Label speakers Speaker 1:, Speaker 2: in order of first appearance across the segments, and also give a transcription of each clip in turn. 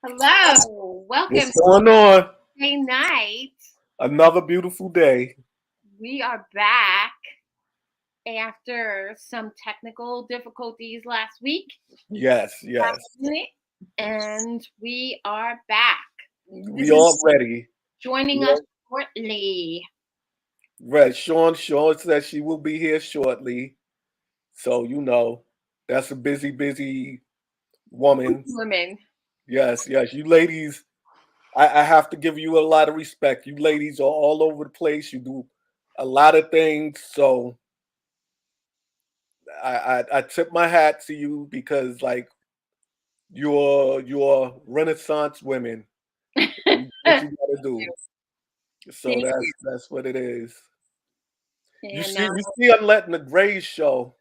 Speaker 1: Hello, welcome
Speaker 2: What's
Speaker 1: to
Speaker 2: going on?
Speaker 1: Wednesday night.
Speaker 2: Another beautiful day.
Speaker 1: We are back after some technical difficulties last week,
Speaker 2: Yes,
Speaker 1: last
Speaker 2: yes.
Speaker 1: minute, and we are back.
Speaker 2: We all ready.
Speaker 1: Joining
Speaker 2: We
Speaker 1: us
Speaker 2: all
Speaker 1: shortly,
Speaker 2: ready. Sean says she will be here shortly. So that's a busy woman.
Speaker 1: women.
Speaker 2: Yes, yes. You ladies, I have to give you a lot of respect. You ladies are all over the place. You do a lot of things. So I tip my hat to you because like you're Renaissance women. What
Speaker 1: Thank
Speaker 2: you gotta do. So
Speaker 1: you.
Speaker 2: that's what it is. You
Speaker 1: And
Speaker 2: see, you see, I'm letting the Grays show,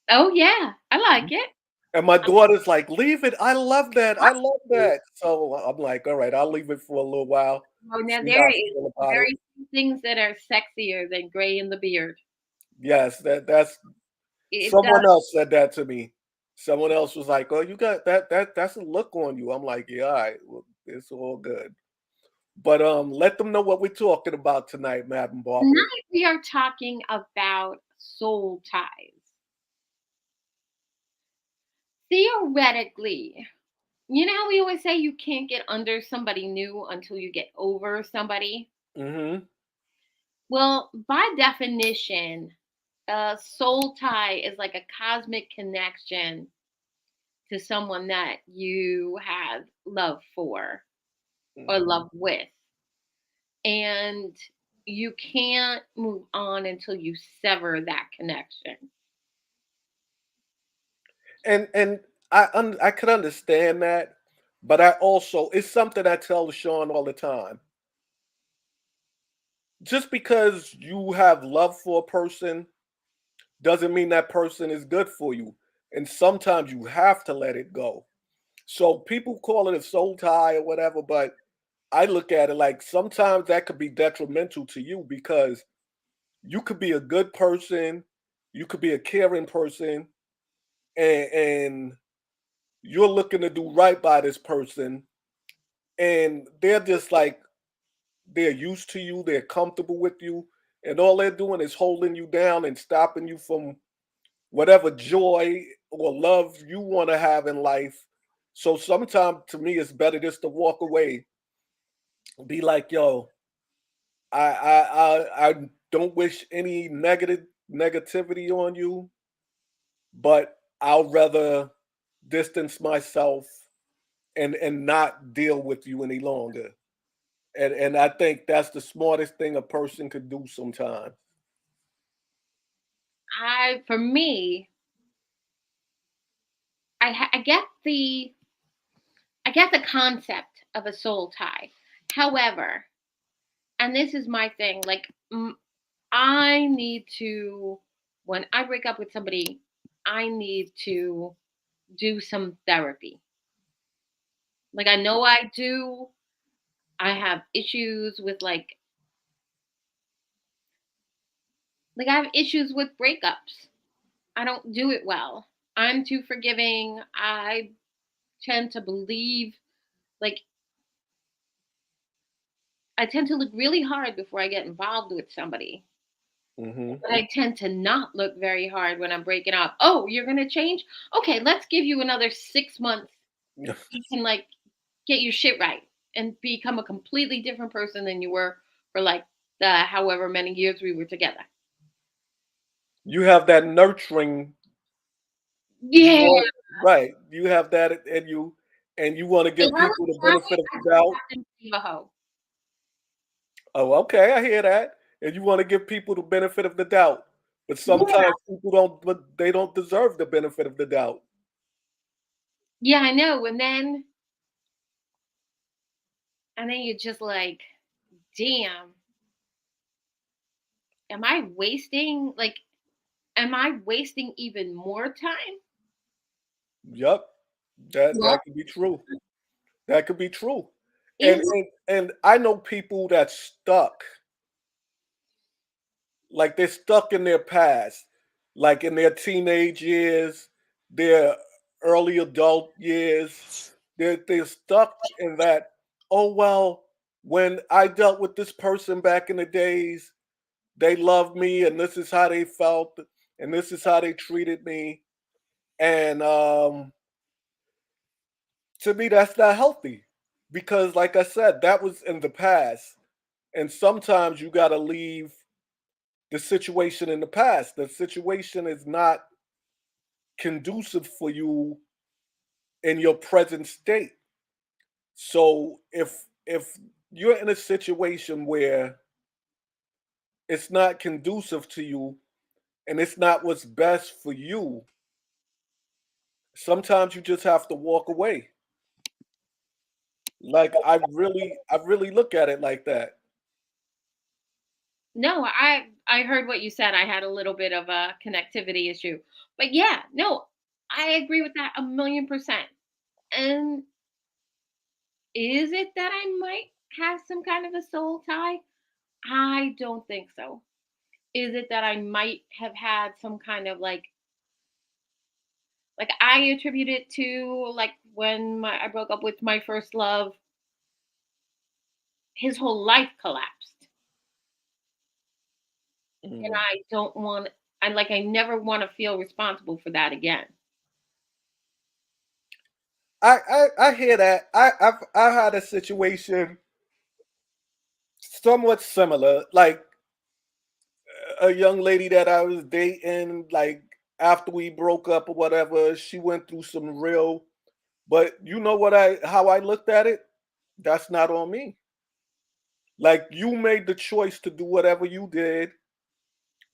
Speaker 1: oh yeah, I like it.
Speaker 2: and my daughter's like, "Leave it." I love that. I love that. So I'm like, "All right, I'll leave it for a little while.
Speaker 1: Oh, now
Speaker 2: See how
Speaker 1: there
Speaker 2: I
Speaker 1: is
Speaker 2: feel about it."
Speaker 1: very few things that are sexier than gray in the beard.
Speaker 2: Yes, that's
Speaker 1: It does.
Speaker 2: someone else said that to me. Someone else was like, "Oh, you got that's a look on you." I'm like, "Yeah, all right, well, it's all good." But let them know what we're talking about tonight, Madam Barbara.
Speaker 1: Tonight we are talking about soul ties. Theoretically, you know how we always say you can't get under somebody new until you get over somebody?
Speaker 2: Mm-hmm.
Speaker 1: Well, by definition, a soul tie is like a cosmic connection to someone that you have love for or
Speaker 2: Mm-hmm.
Speaker 1: love with. And you can't move on until you sever that connection.
Speaker 2: And I could understand that, but I also it's something I tell Sean all the time. Just because you have love for a person doesn't mean that person is good for you. And sometimes you have to let it go. So people call it a soul tie or whatever, but I look at it like sometimes that could be detrimental to you because you could be a good person, you could be a caring person, and you're looking to do right by this person, and they're just like they're used to you, they're comfortable with you, and all they're doing is holding you down and stopping you from whatever joy or love you want to have in life. So sometimes to me it's better just to walk away, be like, yo, I don't wish any negativity on you, but I'll rather distance myself and not deal with you any longer. And I think that's the smartest thing a person could do sometimes.
Speaker 1: For me, I get the concept of a soul tie. However, and this is my thing, like I need to when I break up with somebody, I need to do some therapy. Like I know I do. I have issues with I have issues with breakups. I don't do it well. I'm too forgiving. I tend to believe like I tend to look really hard before I get involved with somebody.
Speaker 2: Hmm.
Speaker 1: But I tend to not look very hard when I'm breaking up. Oh, you're gonna change? Okay, let's give you another 6 months. You can get your shit right and become a completely different person than you were for the however many years we were together.
Speaker 2: You have that nurturing. You
Speaker 1: Yeah.
Speaker 2: want right. You have that in you, and you want to
Speaker 1: If
Speaker 2: give
Speaker 1: I was
Speaker 2: people the
Speaker 1: trying,
Speaker 2: benefit of
Speaker 1: I
Speaker 2: the
Speaker 1: just
Speaker 2: doubt.
Speaker 1: have to leave a hoe.
Speaker 2: Oh, okay, I hear that. And you want to give people the benefit of the doubt, but
Speaker 1: Yeah.
Speaker 2: sometimes people don't. But they don't deserve the benefit of the doubt.
Speaker 1: Yeah, I know. And then you're just like, damn, am I wasting am I wasting even more time?
Speaker 2: Yep, that
Speaker 1: Well,
Speaker 2: that could be true. That could be true. And
Speaker 1: is
Speaker 2: and and I know people that stuck, like they're stuck in their past, like in their teenage years, their early adult years. They're stuck in that, oh well, when I dealt with this person back in the days, they loved me and this is how they felt and this is how they treated me. And to me, that's not healthy because, like I said, that was in the past. And sometimes you got to leave the situation in the past. The situation is not conducive for you in your present state. So if you're in a situation where it's not conducive to you and it's not what's best for you, sometimes you just have to walk away. Like I really look at it like that.
Speaker 1: No, I heard what you said. I had a little bit of a connectivity issue. But yeah, no, I agree with that 1,000,000%. And is it that I might have some kind of a soul tie? I don't think so. Is it that I might have had some kind of like I attribute it to like when I broke up with my first love, his whole life collapsed. And
Speaker 2: Mhm.
Speaker 1: I don't want I never want to feel responsible for that again.
Speaker 2: I hear that. I've had a situation somewhat similar. Like a young lady that I was dating, like after we broke up or whatever, she went through some real. But you know what I how I looked at it? That's not on me. Like you made the choice to do whatever you did.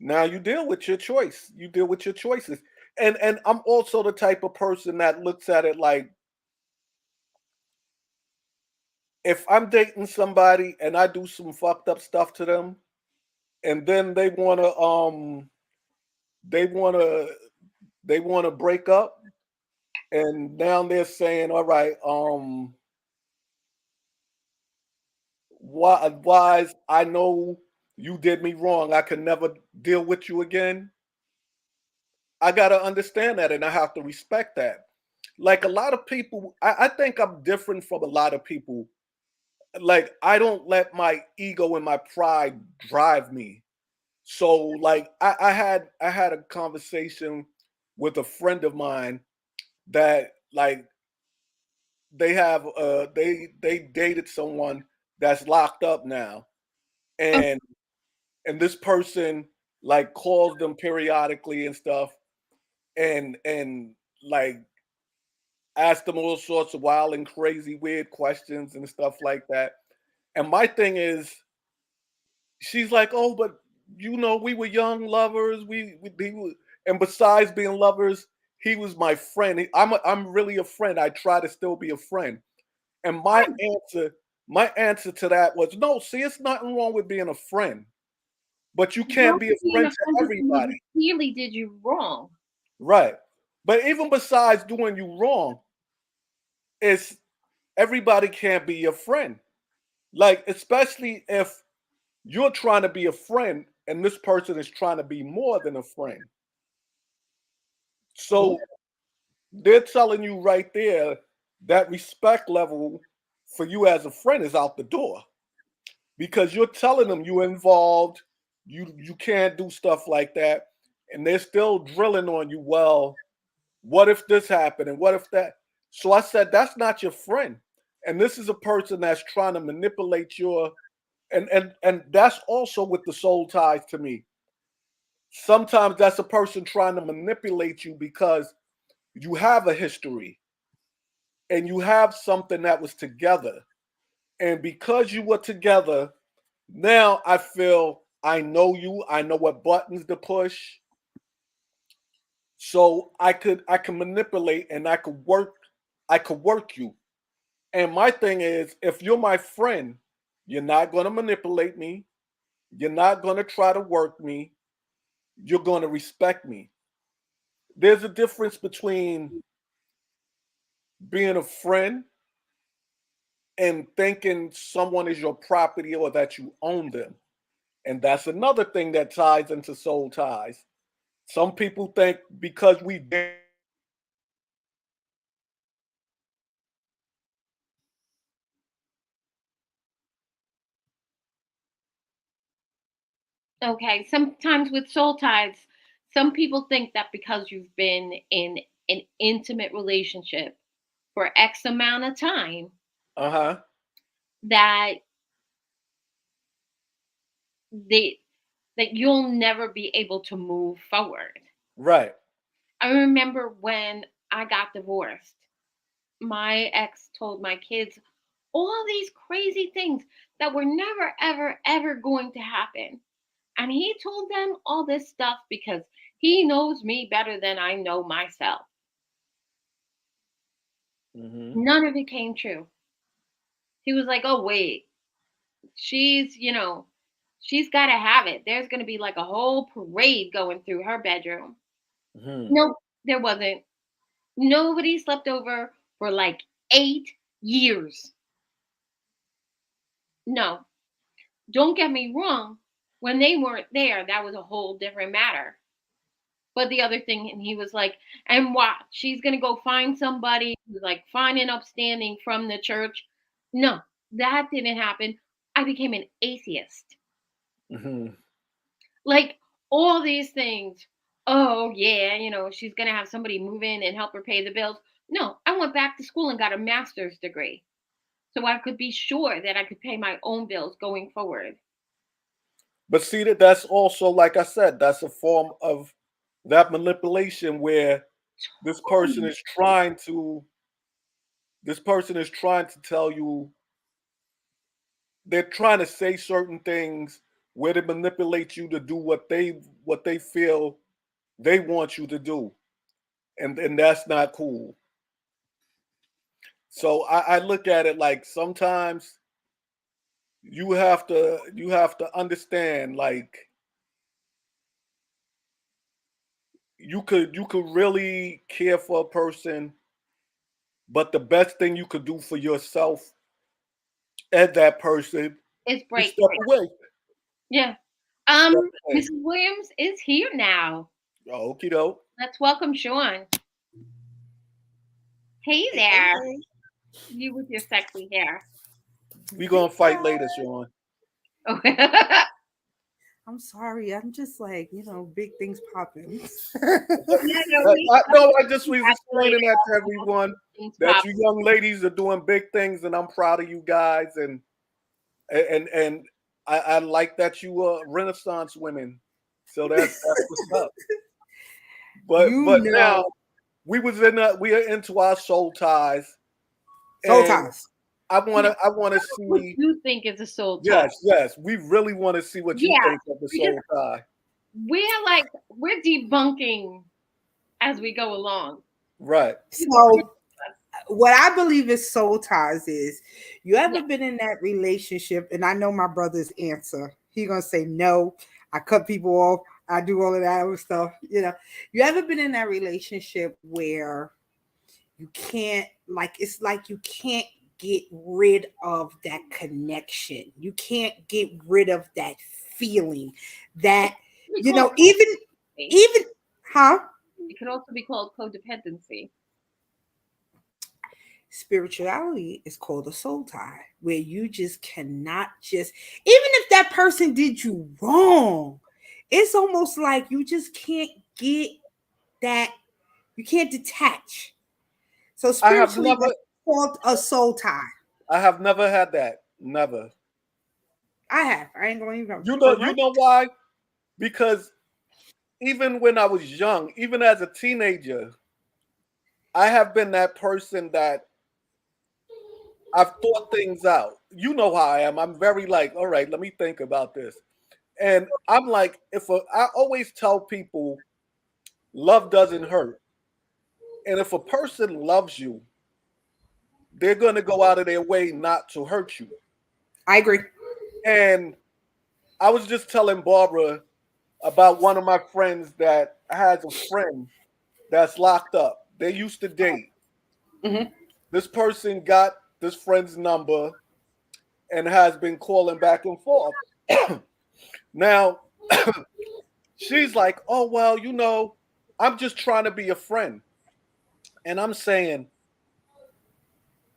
Speaker 2: Now you deal with your choice. You deal with your choices. And I'm also the type of person that looks at it like if I'm dating somebody and I do some fucked up stuff to them and then they wanna they wanna break up and now they're saying, all right, wise, I know you did me wrong. I can never deal with you again. I gotta understand that and I have to respect that. Like a lot of people, I think I'm different from a lot of people. Like I don't let my ego and my pride drive me. So like I had a conversation with a friend of mine that like they dated someone that's locked up now. And this person like calls them periodically and stuff and like ask them all sorts of wild and crazy weird questions and stuff like that. And my thing is she's like, "Oh, but you know, we were young lovers. And besides being lovers, he was my friend. I'm really a friend. I try to still be a friend." And my answer to that was, "No, see, it's nothing wrong with being a friend, but you can't
Speaker 1: Wrong
Speaker 2: be a
Speaker 1: with being
Speaker 2: friend
Speaker 1: a
Speaker 2: to
Speaker 1: friend to someone
Speaker 2: everybody."
Speaker 1: who clearly did you wrong.
Speaker 2: Right. But even besides doing you wrong, it's everybody can't be your friend. Like, especially if you're trying to be a friend and this person is trying to be more than a friend.
Speaker 1: Yeah.
Speaker 2: So they're telling you right there that respect level for you as a friend is out the door because you're telling them you're involved, you can't do stuff like that, and they're still drilling on you. Well, what if this happened and what if that? So I said that's not your friend, and this is a person that's trying to manipulate your and that's also with the soul ties to me. Sometimes that's a person trying to manipulate you because you have a history and you have something that was together. And because you were together, now I feel I know you, I know what buttons to push. So I can manipulate and I could work you. And my thing is if you're my friend, you're not going to manipulate me. You're not going to try to work me. You're going to respect me. There's a difference between being a friend and thinking someone is your property or that you own them. And that's another thing that ties into soul ties. Some people think because we
Speaker 1: Okay, sometimes with soul ties, some people think that because you've been in an intimate relationship for X amount of time,
Speaker 2: Uh-huh.
Speaker 1: that they that you'll never be able to move forward.
Speaker 2: Right.
Speaker 1: I remember when I got divorced, my ex told my kids all these crazy things that were never, ever, ever going to happen. And he told them all this stuff because he knows me better than I know myself.
Speaker 2: Mm-hmm.
Speaker 1: None of it came true. He was like, oh, wait, she's got to have it. There's going to be like a whole parade going through her bedroom.
Speaker 2: Mm-hmm.
Speaker 1: No, there wasn't. Nobody slept over for like 8 years. No, don't get me wrong. When they weren't there, that was a whole different matter. But the other thing, and he was like, and watch, she's gonna go find somebody who's like fine and upstanding from the church. No, that didn't happen. I became an atheist.
Speaker 2: Mm-hmm.
Speaker 1: Like all these things. Oh yeah, she's gonna have somebody move in and help her pay the bills. No, I went back to school and got a master's degree. So I could be sure that I could pay my own bills going forward.
Speaker 2: But see that's also, like I said, that's a form of that manipulation where this person
Speaker 1: Totally.
Speaker 2: is trying to this person is trying to tell you, they're trying to say certain things where they manipulate you to do what they feel they want you to do. And that's not cool. So I look at it like sometimes you have to understand, like you could really care for a person, but the best thing you could do for yourself and that person
Speaker 1: It's
Speaker 2: is
Speaker 1: break.
Speaker 2: step away.
Speaker 1: Yeah.
Speaker 2: Step away.
Speaker 1: Mrs. Williams is here now.
Speaker 2: Okie doke.
Speaker 1: Let's welcome Sean. Hey
Speaker 3: Hey, hey,
Speaker 1: there,
Speaker 3: hey.
Speaker 1: you with your sexy hair.
Speaker 2: We
Speaker 3: Hey,
Speaker 2: gonna fight
Speaker 3: guys.
Speaker 2: later, Sean.
Speaker 1: Oh, yeah,
Speaker 3: I'm sorry. I'm just like, big things popping.
Speaker 1: no,
Speaker 2: No, I just was
Speaker 1: congratulate
Speaker 2: explaining that to everyone
Speaker 1: things
Speaker 2: that
Speaker 1: pop.
Speaker 2: you young ladies are doing big things, and I'm proud of you guys. And I like that you are Renaissance women. So that's what's up. But
Speaker 3: know,
Speaker 2: now we are into our soul ties,
Speaker 3: soul
Speaker 2: and
Speaker 3: ties.
Speaker 2: I wanna
Speaker 1: What
Speaker 2: see.
Speaker 1: you think is a soul tie?
Speaker 2: Yes, we really want to see what you
Speaker 1: Yeah,
Speaker 2: think of the
Speaker 1: because
Speaker 2: soul tie.
Speaker 1: we're debunking as we go along.
Speaker 2: Right.
Speaker 3: So, what I believe is soul ties is you
Speaker 1: Yeah,
Speaker 3: ever been in that relationship, and I know my brother's answer. He gonna say no. I cut people off. I do all of that other stuff. You ever been in that relationship where you can't, like, it's like you can't get rid of that connection. You can't get rid of that feeling that,
Speaker 1: we call
Speaker 3: even
Speaker 1: it,
Speaker 3: even huh?
Speaker 1: it could also be called codependency.
Speaker 3: Spirituality is called a soul tie, where you just cannot just, even if that person did you wrong, it's almost like you just can't get that, you can't detach. So
Speaker 2: I have
Speaker 3: spiritually,
Speaker 2: never
Speaker 3: that's called a soul tie.
Speaker 2: I have never had that. Never.
Speaker 3: I have. I ain't going to even
Speaker 2: You
Speaker 3: for
Speaker 2: know you
Speaker 3: right.
Speaker 2: know why? Because even when I was young, even as a teenager, I have been that person that I've thought things out. You know how I am. I'm very like, all right, let me think about this. And I'm like, I always tell people love doesn't hurt. And if a person loves you, they're going to go out of their way not to hurt you.
Speaker 3: I agree.
Speaker 2: And I was just telling Barbara about one of my friends that has a friend that's locked up. They used to date.
Speaker 3: Hmm.
Speaker 2: This person got this friend's number and has been calling back and forth. Now, she's like, "Oh well, I'm just trying to be a friend." And I'm saying,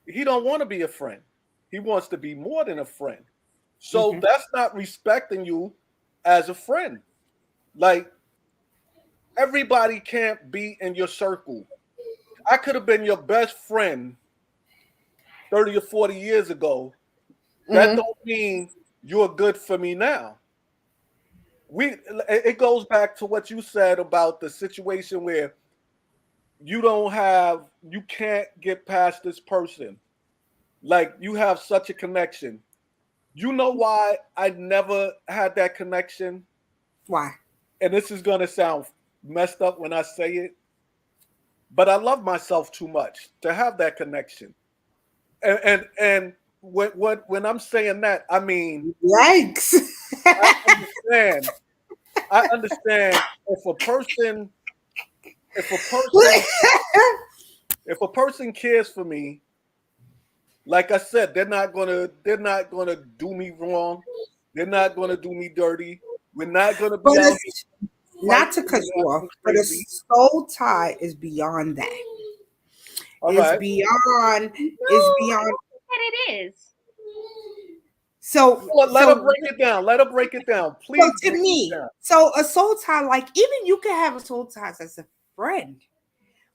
Speaker 2: he don't want to be a friend. He wants to be more than a friend. So
Speaker 3: Hmm.
Speaker 2: that's not respecting you. as a friend. Like, everybody can't be in your circle. I could have been your best friend 30 or 40 years ago. That
Speaker 3: Mhm.
Speaker 2: don't mean you're good for me now. It goes back to what you said about the situation where you can't get past this person. Like, you have such a connection. You know why I never had that connection?
Speaker 3: Why?
Speaker 2: And this is gonna sound messed up when I say it, but I love myself too much to have that connection. And when I'm saying that, I mean,
Speaker 3: Yikes.
Speaker 2: I understand. I understand if a person if a person cares for me, like I said, they're not gonna do me wrong. They're not gonna do me dirty. We're not gonna
Speaker 3: But
Speaker 2: be out here
Speaker 3: it's not to
Speaker 2: fighting
Speaker 3: cut
Speaker 2: and
Speaker 3: you off,
Speaker 2: acting
Speaker 3: but a
Speaker 2: crazy.
Speaker 3: soul tie is beyond that.
Speaker 2: All
Speaker 3: It's
Speaker 2: right.
Speaker 3: beyond.
Speaker 1: No,
Speaker 3: It's
Speaker 1: I
Speaker 3: beyond.
Speaker 1: don't think that it is.
Speaker 3: So
Speaker 2: Well, let her
Speaker 3: so
Speaker 2: break it down. Let her break it down.
Speaker 3: so
Speaker 2: Please
Speaker 3: to
Speaker 2: break it
Speaker 3: me,
Speaker 2: down.
Speaker 3: so a soul tie, like even you can have a soul tie as a friend,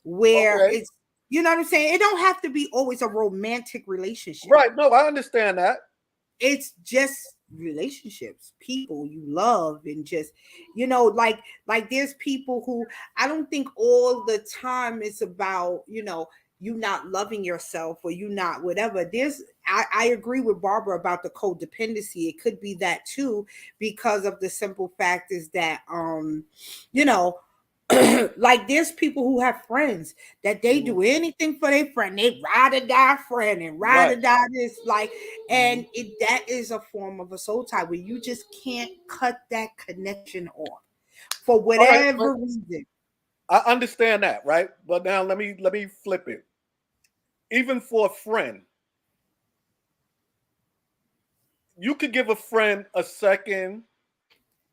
Speaker 3: where
Speaker 2: Okay.
Speaker 3: it's, you know what I'm saying. It don't have to be always a romantic relationship.
Speaker 2: Right. No, I understand that.
Speaker 3: It's just relationships, people you love, and just, like there's people who, I don't think all the time it's about, you not loving yourself or you not whatever. I agree with Barbara about the codependency. It could be that too, because of the simple fact is that you know like there's people who have friends that they
Speaker 2: Mhm.
Speaker 3: do anything for their friend. They ride or die friend and ride or
Speaker 2: Right.
Speaker 3: die this, like,
Speaker 2: Mhm.
Speaker 3: and that is a form of a soul tie where you just can't cut that connection off for
Speaker 2: All right. But
Speaker 3: whatever reason.
Speaker 2: I understand that, right? But now let me flip it. Even for a friend, you could give a friend a second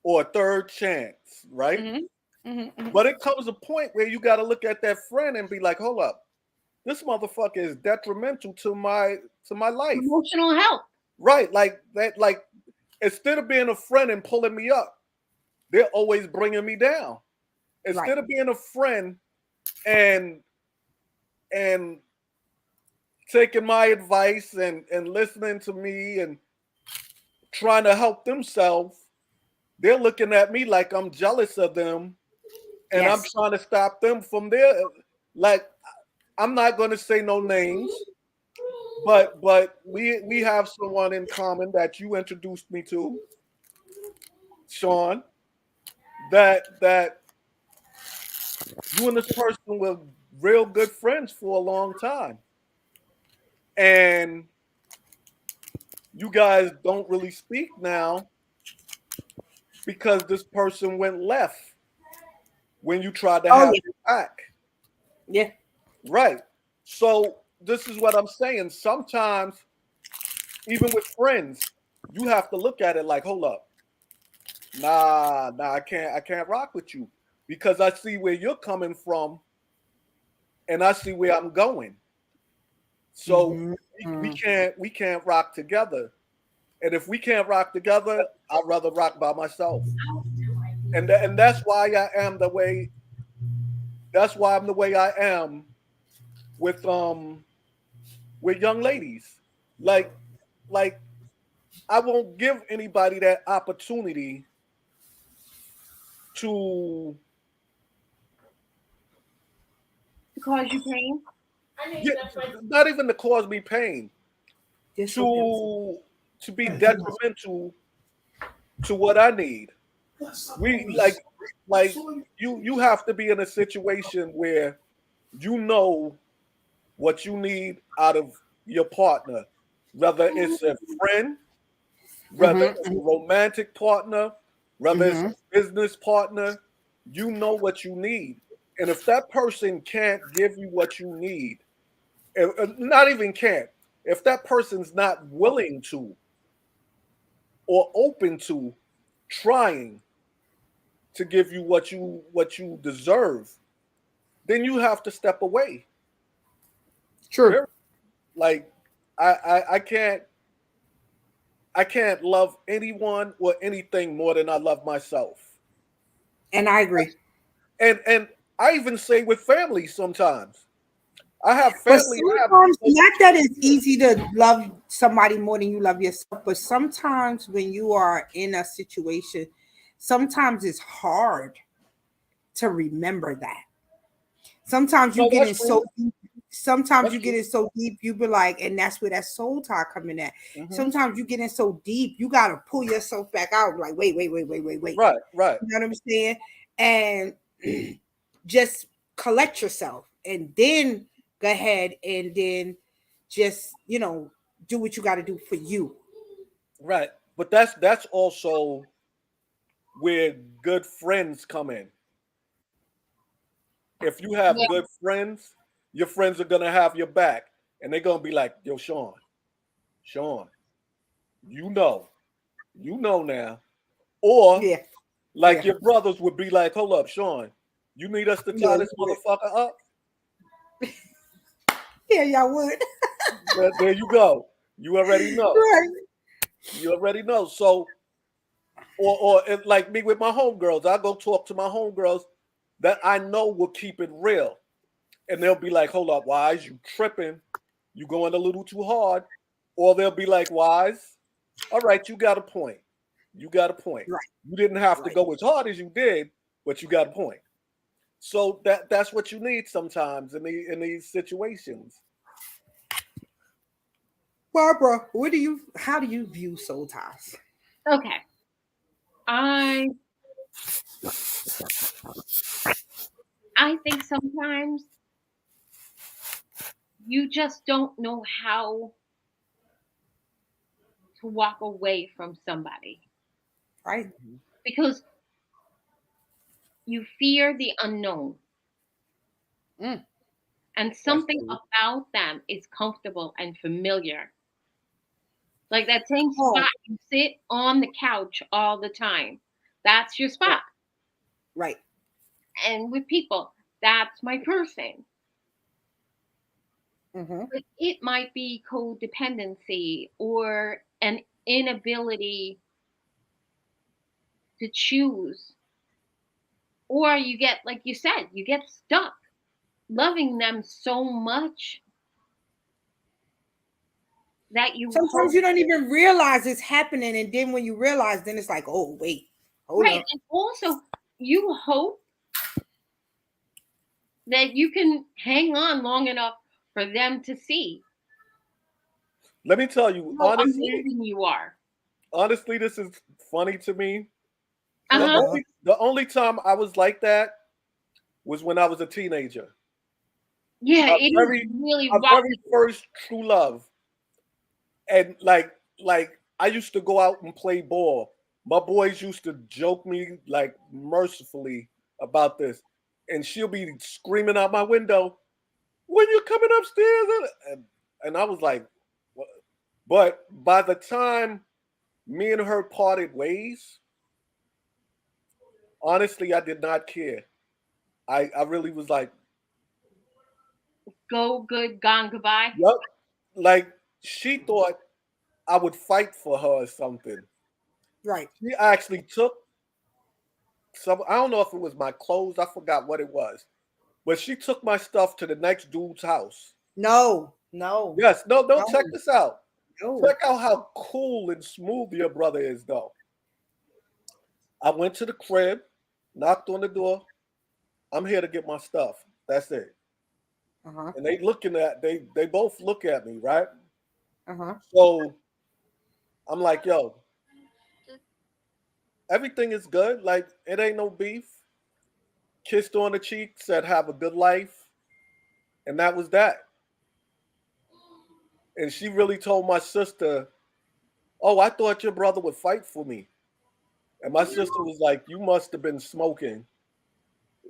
Speaker 2: or a third chance, right?
Speaker 1: Hmm. Hmm. Hmm.
Speaker 2: But it comes a point where you got to look at that friend and be like, hold up, this motherfucker is detrimental to my life.
Speaker 1: Emotional health.
Speaker 2: Right. Like that, like instead of being a friend and pulling me up, they're always bringing me down.
Speaker 3: Right.
Speaker 2: Instead of being a friend and and taking my advice and listening to me and trying to help themselves, they're looking at me like I'm jealous of them and I'm
Speaker 3: Yes.
Speaker 2: trying to stop them from their, like, I'm not going to say no names, but we have someone in common that you introduced me to, Sean, that you and this person were real good friends for a long time. And you guys don't really speak now because this person went left when you tried to
Speaker 3: Oh
Speaker 2: have
Speaker 3: yeah.
Speaker 2: it back.
Speaker 3: Yeah.
Speaker 2: Right. So this is what I'm saying. Sometimes, even with friends, you have to look at it like, hold up, nah, I can't rock with you because I see where you're coming from and I see where I'm going. So
Speaker 3: Hmm.
Speaker 2: we can't rock together. And if we can't rock together, I'd rather rock by myself. And that's why I am the way. That's why I'm the way I am with young ladies. Like like I won't give anybody that opportunity to
Speaker 1: To cause you pain.
Speaker 2: get, not even to cause me pain,
Speaker 3: Just so him.
Speaker 2: to be detrimental to what I need. We like you have to be in a situation where you know what you need out of your partner, whether it's a friend, whether it's
Speaker 3: Hmm.
Speaker 2: a romantic partner, whether it's a
Speaker 3: Hmm.
Speaker 2: business partner, you know what you need. And if that person can't give you what you need, not even can't, if that person's not willing to or open to trying to give you what you deserve, then you have to step away.
Speaker 3: True.
Speaker 2: Like I can't I can't love anyone or anything more than I love myself.
Speaker 3: And I agree.
Speaker 2: And I even say with family sometimes. I have
Speaker 3: But
Speaker 2: family. I have
Speaker 3: sometimes,
Speaker 2: people.
Speaker 3: not that it's easy to love somebody more than you love yourself, but sometimes when you are in a situation, sometimes it's hard to remember that. Sometimes you
Speaker 2: No,
Speaker 3: get
Speaker 2: that's
Speaker 3: in
Speaker 2: true.
Speaker 3: so deep. Sometimes
Speaker 2: That's
Speaker 3: you get
Speaker 2: true.
Speaker 3: in so deep, you be like, and that's where that soul tie coming at.
Speaker 2: Hmm.
Speaker 3: Sometimes you get in so deep, you gotta pull yourself back out. Like, wait.
Speaker 2: Right, right,
Speaker 3: You know what I'm saying? And just collect yourself, and then go ahead and then just do what you got to do for you.
Speaker 2: right. But that's also where good friends come in. If you have
Speaker 1: Yeah.
Speaker 2: good friends, your friends are gonna have your back, and they're gonna be like, "Yo, Sean, you know, you know now." Or
Speaker 3: Yeah,
Speaker 2: like
Speaker 3: yeah,
Speaker 2: your brothers would be like, "Hold up, Sean, you need us to tie
Speaker 3: yeah,
Speaker 2: this motherfucker up."
Speaker 3: yeah. Y'all would.
Speaker 2: There you go. You already know.
Speaker 3: Right.
Speaker 2: You already know. So, like me with my homegirls, I go talk to my homegirls that I know will keep it real, and they'll be like, "Hold up, Wise, you tripping? You going a little too hard?" Or they'll be like, "Wise, all right, you got a point. You got a point.
Speaker 3: Right.
Speaker 2: You didn't have to
Speaker 3: Right.
Speaker 2: go as hard as you did, but you got a point." So that's what you need sometimes in these situations.
Speaker 3: Barbara, how do you view soul ties?
Speaker 1: Okay. I I think sometimes you just don't know how to walk away from somebody
Speaker 3: Right.
Speaker 1: because you fear the unknown
Speaker 3: Mm.
Speaker 1: and
Speaker 2: That's
Speaker 1: something
Speaker 2: true.
Speaker 1: about them is comfortable and familiar. Like that same
Speaker 3: Oh,
Speaker 1: spot you sit on the couch all the time. That's your spot.
Speaker 3: right.
Speaker 1: And with people, that's my person.
Speaker 3: Mm-hmm.
Speaker 1: But it might be codependency or an inability to choose. Or you get, like you said, you get stuck loving them so much that you
Speaker 3: Sometimes
Speaker 1: hope,
Speaker 3: you don't even realize it's happening, and then when you realize, then it's like, oh wait, hold
Speaker 1: right?
Speaker 3: up.
Speaker 1: And also, you hope that you can hang on long enough for them to see
Speaker 2: Let me tell you
Speaker 1: how
Speaker 2: honestly.
Speaker 1: amazing you are.
Speaker 2: Honestly, this is funny to me.
Speaker 1: Uh
Speaker 3: Uh
Speaker 1: huh.
Speaker 3: huh.
Speaker 2: The only time I was like that was when I was a teenager.
Speaker 1: Yeah,
Speaker 2: My
Speaker 1: it is
Speaker 2: very
Speaker 1: really
Speaker 2: my very
Speaker 1: rocky.
Speaker 2: first true love. And like I used to go out and play ball. My boys used to joke me like mercifully about this. And she'll be screaming out my window, "When you coming upstairs?" And I was like, what? But by the time me and her parted ways, honestly, I did not care. I really was like,
Speaker 1: Go good, gone goodbye.
Speaker 2: yep. Like she thought I would fight for her or something.
Speaker 3: Right.
Speaker 2: She actually took some, I don't know if it was my clothes, I forgot what it was. But she took my stuff to the next dude's house.
Speaker 3: No. No.
Speaker 2: Yes, no,
Speaker 3: No.
Speaker 2: check this out.
Speaker 3: No.
Speaker 2: Check out how cool and smooth your brother is, though. I went to the crib, knocked on the door. I'm here to get my stuff. That's it.
Speaker 3: Uh huh.
Speaker 2: And they both look at me, right?
Speaker 3: Uh huh.
Speaker 2: So I'm like, yo, everything is good. Like it ain't no beef. Kissed on the cheek, said have a good life, and that was that. And she really told my sister, "Oh, I thought your brother would fight for me." And my sister was like, "You must have been smoking.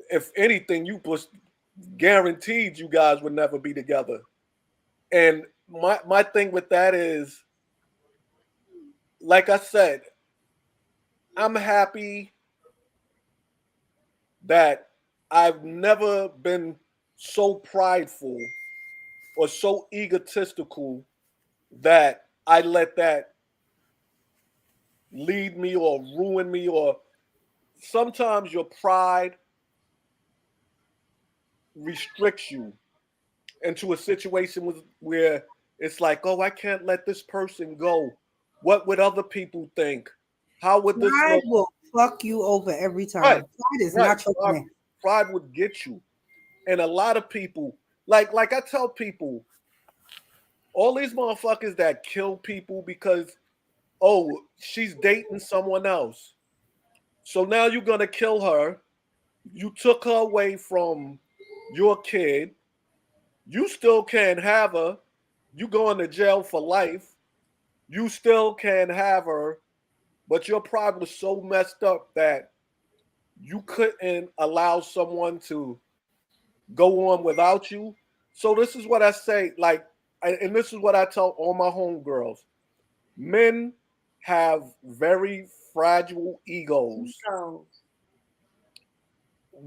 Speaker 2: If anything, you was guaranteed you guys would never be together." And my thing with that is, like I said, I'm happy that I've never been so prideful or so egotistical that I let that lead me or ruin me, or sometimes your pride restricts you into a situation where it's like, oh, I can't let this person go. What would other people think? How would this
Speaker 3: Pride
Speaker 2: look?
Speaker 3: will fuck you over every time.
Speaker 2: Right,
Speaker 3: Pride is
Speaker 2: right.
Speaker 3: not your
Speaker 2: Pride,
Speaker 3: friend.
Speaker 2: pride would get you. And a lot of people, like I tell people, all these motherfuckers that kill people because, oh, she's dating someone else. So now you're gonna kill her. You took her away from your kid. You still can't have her. You going to jail for life. You still can't have her, but your pride was so messed up that you couldn't allow someone to go on without you. So this is what I say, like, and this is what I tell all my homegirls. Men have very fragile egos.
Speaker 1: So,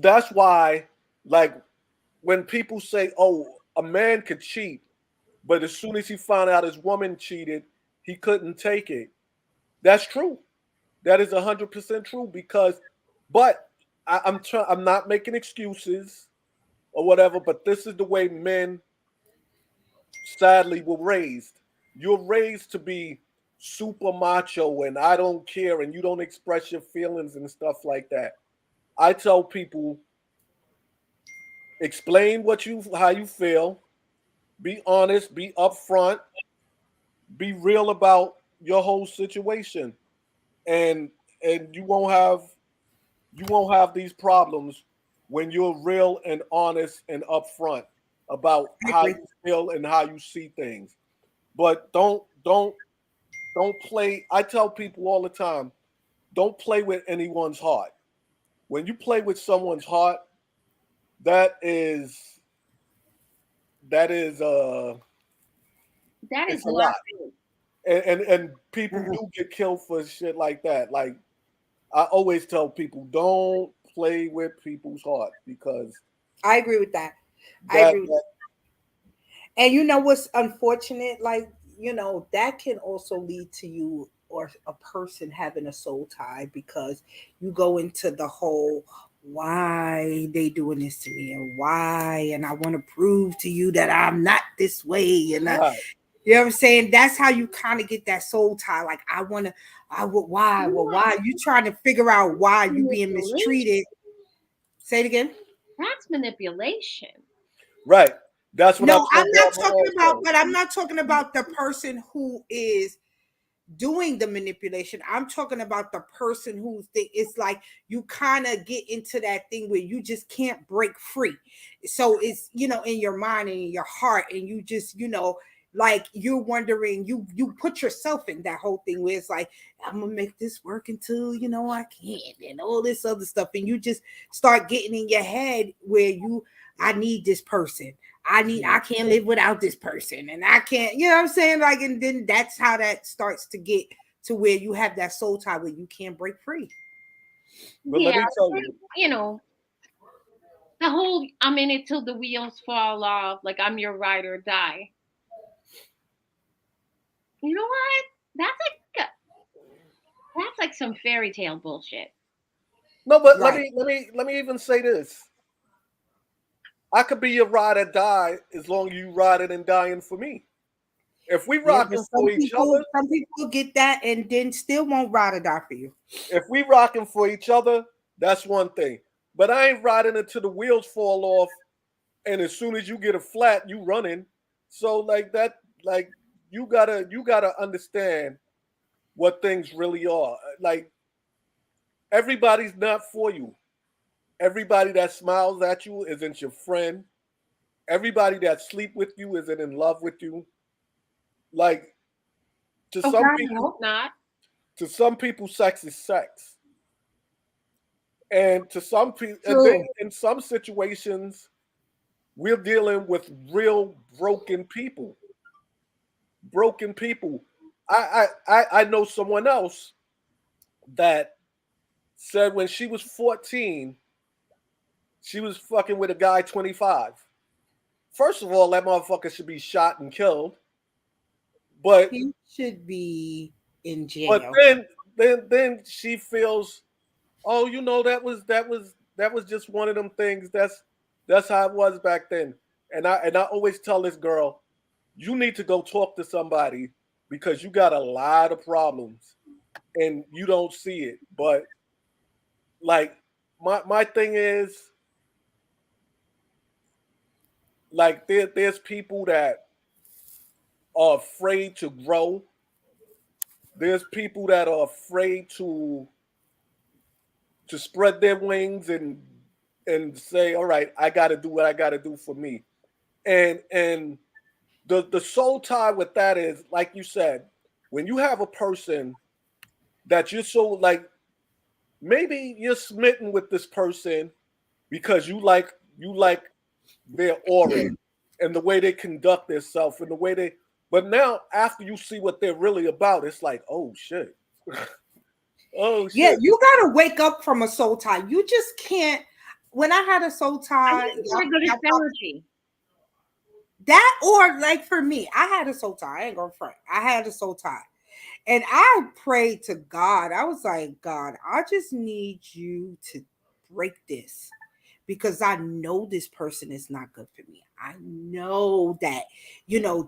Speaker 2: That's why, like, when people say, "Oh, a man could cheat," but as soon as he found out his woman cheated, he couldn't take it. That's true. That is 100% true because, but I'm not making excuses or whatever. But this is the way men, sadly, were raised. You're raised to be super macho and I don't care and you don't express your feelings and stuff like that. I tell people, explain how you feel, be honest, be upfront, be real about your whole situation, and you won't have these problems when you're real and honest and upfront about
Speaker 3: I
Speaker 2: how
Speaker 3: agree.
Speaker 2: you feel and how you see things. But don't play. I tell people all the time, don't play with anyone's heart. When you play with someone's heart, that is that is
Speaker 1: that is
Speaker 2: it's a
Speaker 1: not
Speaker 2: lot. And people
Speaker 3: Mhm.
Speaker 2: do get killed for shit like that. Like I always tell people, don't play with people's heart because
Speaker 3: I agree with that. I
Speaker 2: that,
Speaker 3: agree with
Speaker 2: that
Speaker 3: And you know what's unfortunate? Like, that can also lead to you or a person having a soul tie because you go into the whole why they doing this to me and why and I want to prove to you that I'm not this way and
Speaker 2: right.
Speaker 3: you know what I'm saying? That's how you kind of get that soul tie. Like I would why? Well,
Speaker 1: what?
Speaker 3: why? You trying to figure out why you being
Speaker 1: Manipulation.
Speaker 3: mistreated. Say it again.
Speaker 1: That's manipulation.
Speaker 2: Right. That's what I
Speaker 3: No,
Speaker 2: tell Barbara also.
Speaker 3: I'm not talking about the person who is doing the manipulation. I'm talking about the person who's it's like you kind of get into that thing where you just can't break free. So it's, in your mind and in your heart, and you just, like you're wondering, you put yourself in that whole thing where it's like, I'm gonna make this work until I can't, and all this other stuff. And you just start getting in your head where I need this person. I can't live without this person and I can't, you know what I'm saying? Like, and then that's how that starts to get to where you have that soul tie where you can't break free.
Speaker 2: But let
Speaker 1: Yeah,
Speaker 2: me tell
Speaker 1: but,
Speaker 2: you,
Speaker 1: the whole I'm in it till the wheels fall off, like I'm your ride or die. You know what? That's like some fairy tale bullshit.
Speaker 2: no, but let
Speaker 3: Right.
Speaker 2: me let me let me even say this. I could be your ride or die as long as you riding and dying for me. If we
Speaker 3: Yeah, but
Speaker 2: rocking for each other,
Speaker 3: some people get that and then still won't ride or die for you.
Speaker 2: if we rocking for each other, that's one thing. But I ain't riding until the wheels fall off, and as soon as you get a flat, you running. So like that, like you gotta understand what things really are. Like everybody's not for you. Everybody that smiles at you isn't your friend. Everybody that sleep with you isn't in love with you. Like to
Speaker 1: Oh
Speaker 2: some
Speaker 1: God, I
Speaker 2: people,
Speaker 1: hope not.
Speaker 2: sex is sex, and to some people, and then
Speaker 3: True.
Speaker 2: in some situations, we're dealing with real broken people. Broken people. I know someone else that said when she was 14, she was fucking with a guy 25. First of all, that motherfucker should be shot and killed. But
Speaker 3: He should be in
Speaker 2: but
Speaker 3: jail.
Speaker 2: then then she feels, oh, that was just one of them things. That's how it was back then. And I always tell this girl, you need to go talk to somebody because you got a lot of problems and you don't see it. But like my thing is, like there's people that are afraid to grow. There's people that are afraid to spread their wings and say, all right, I got to do what I got to do for me. And the soul tie with that is, like you said, when you have a person that you're so like, maybe you're smitten with this person because you like their aura and the way they conduct themselves and the way they. But now, after you see what they're really about, it's like, oh shit, oh
Speaker 3: Yeah,
Speaker 2: shit.
Speaker 3: you gotta wake up from a soul tie. You just can't. When I had a soul
Speaker 1: I
Speaker 3: tie,
Speaker 1: think it's very good therapy.
Speaker 3: that or like for me, I had a soul tie. I ain't gonna front. I had a soul tie. And I prayed to God. I was like, God, I just need you to break this because I know this person is not good for me. I know that,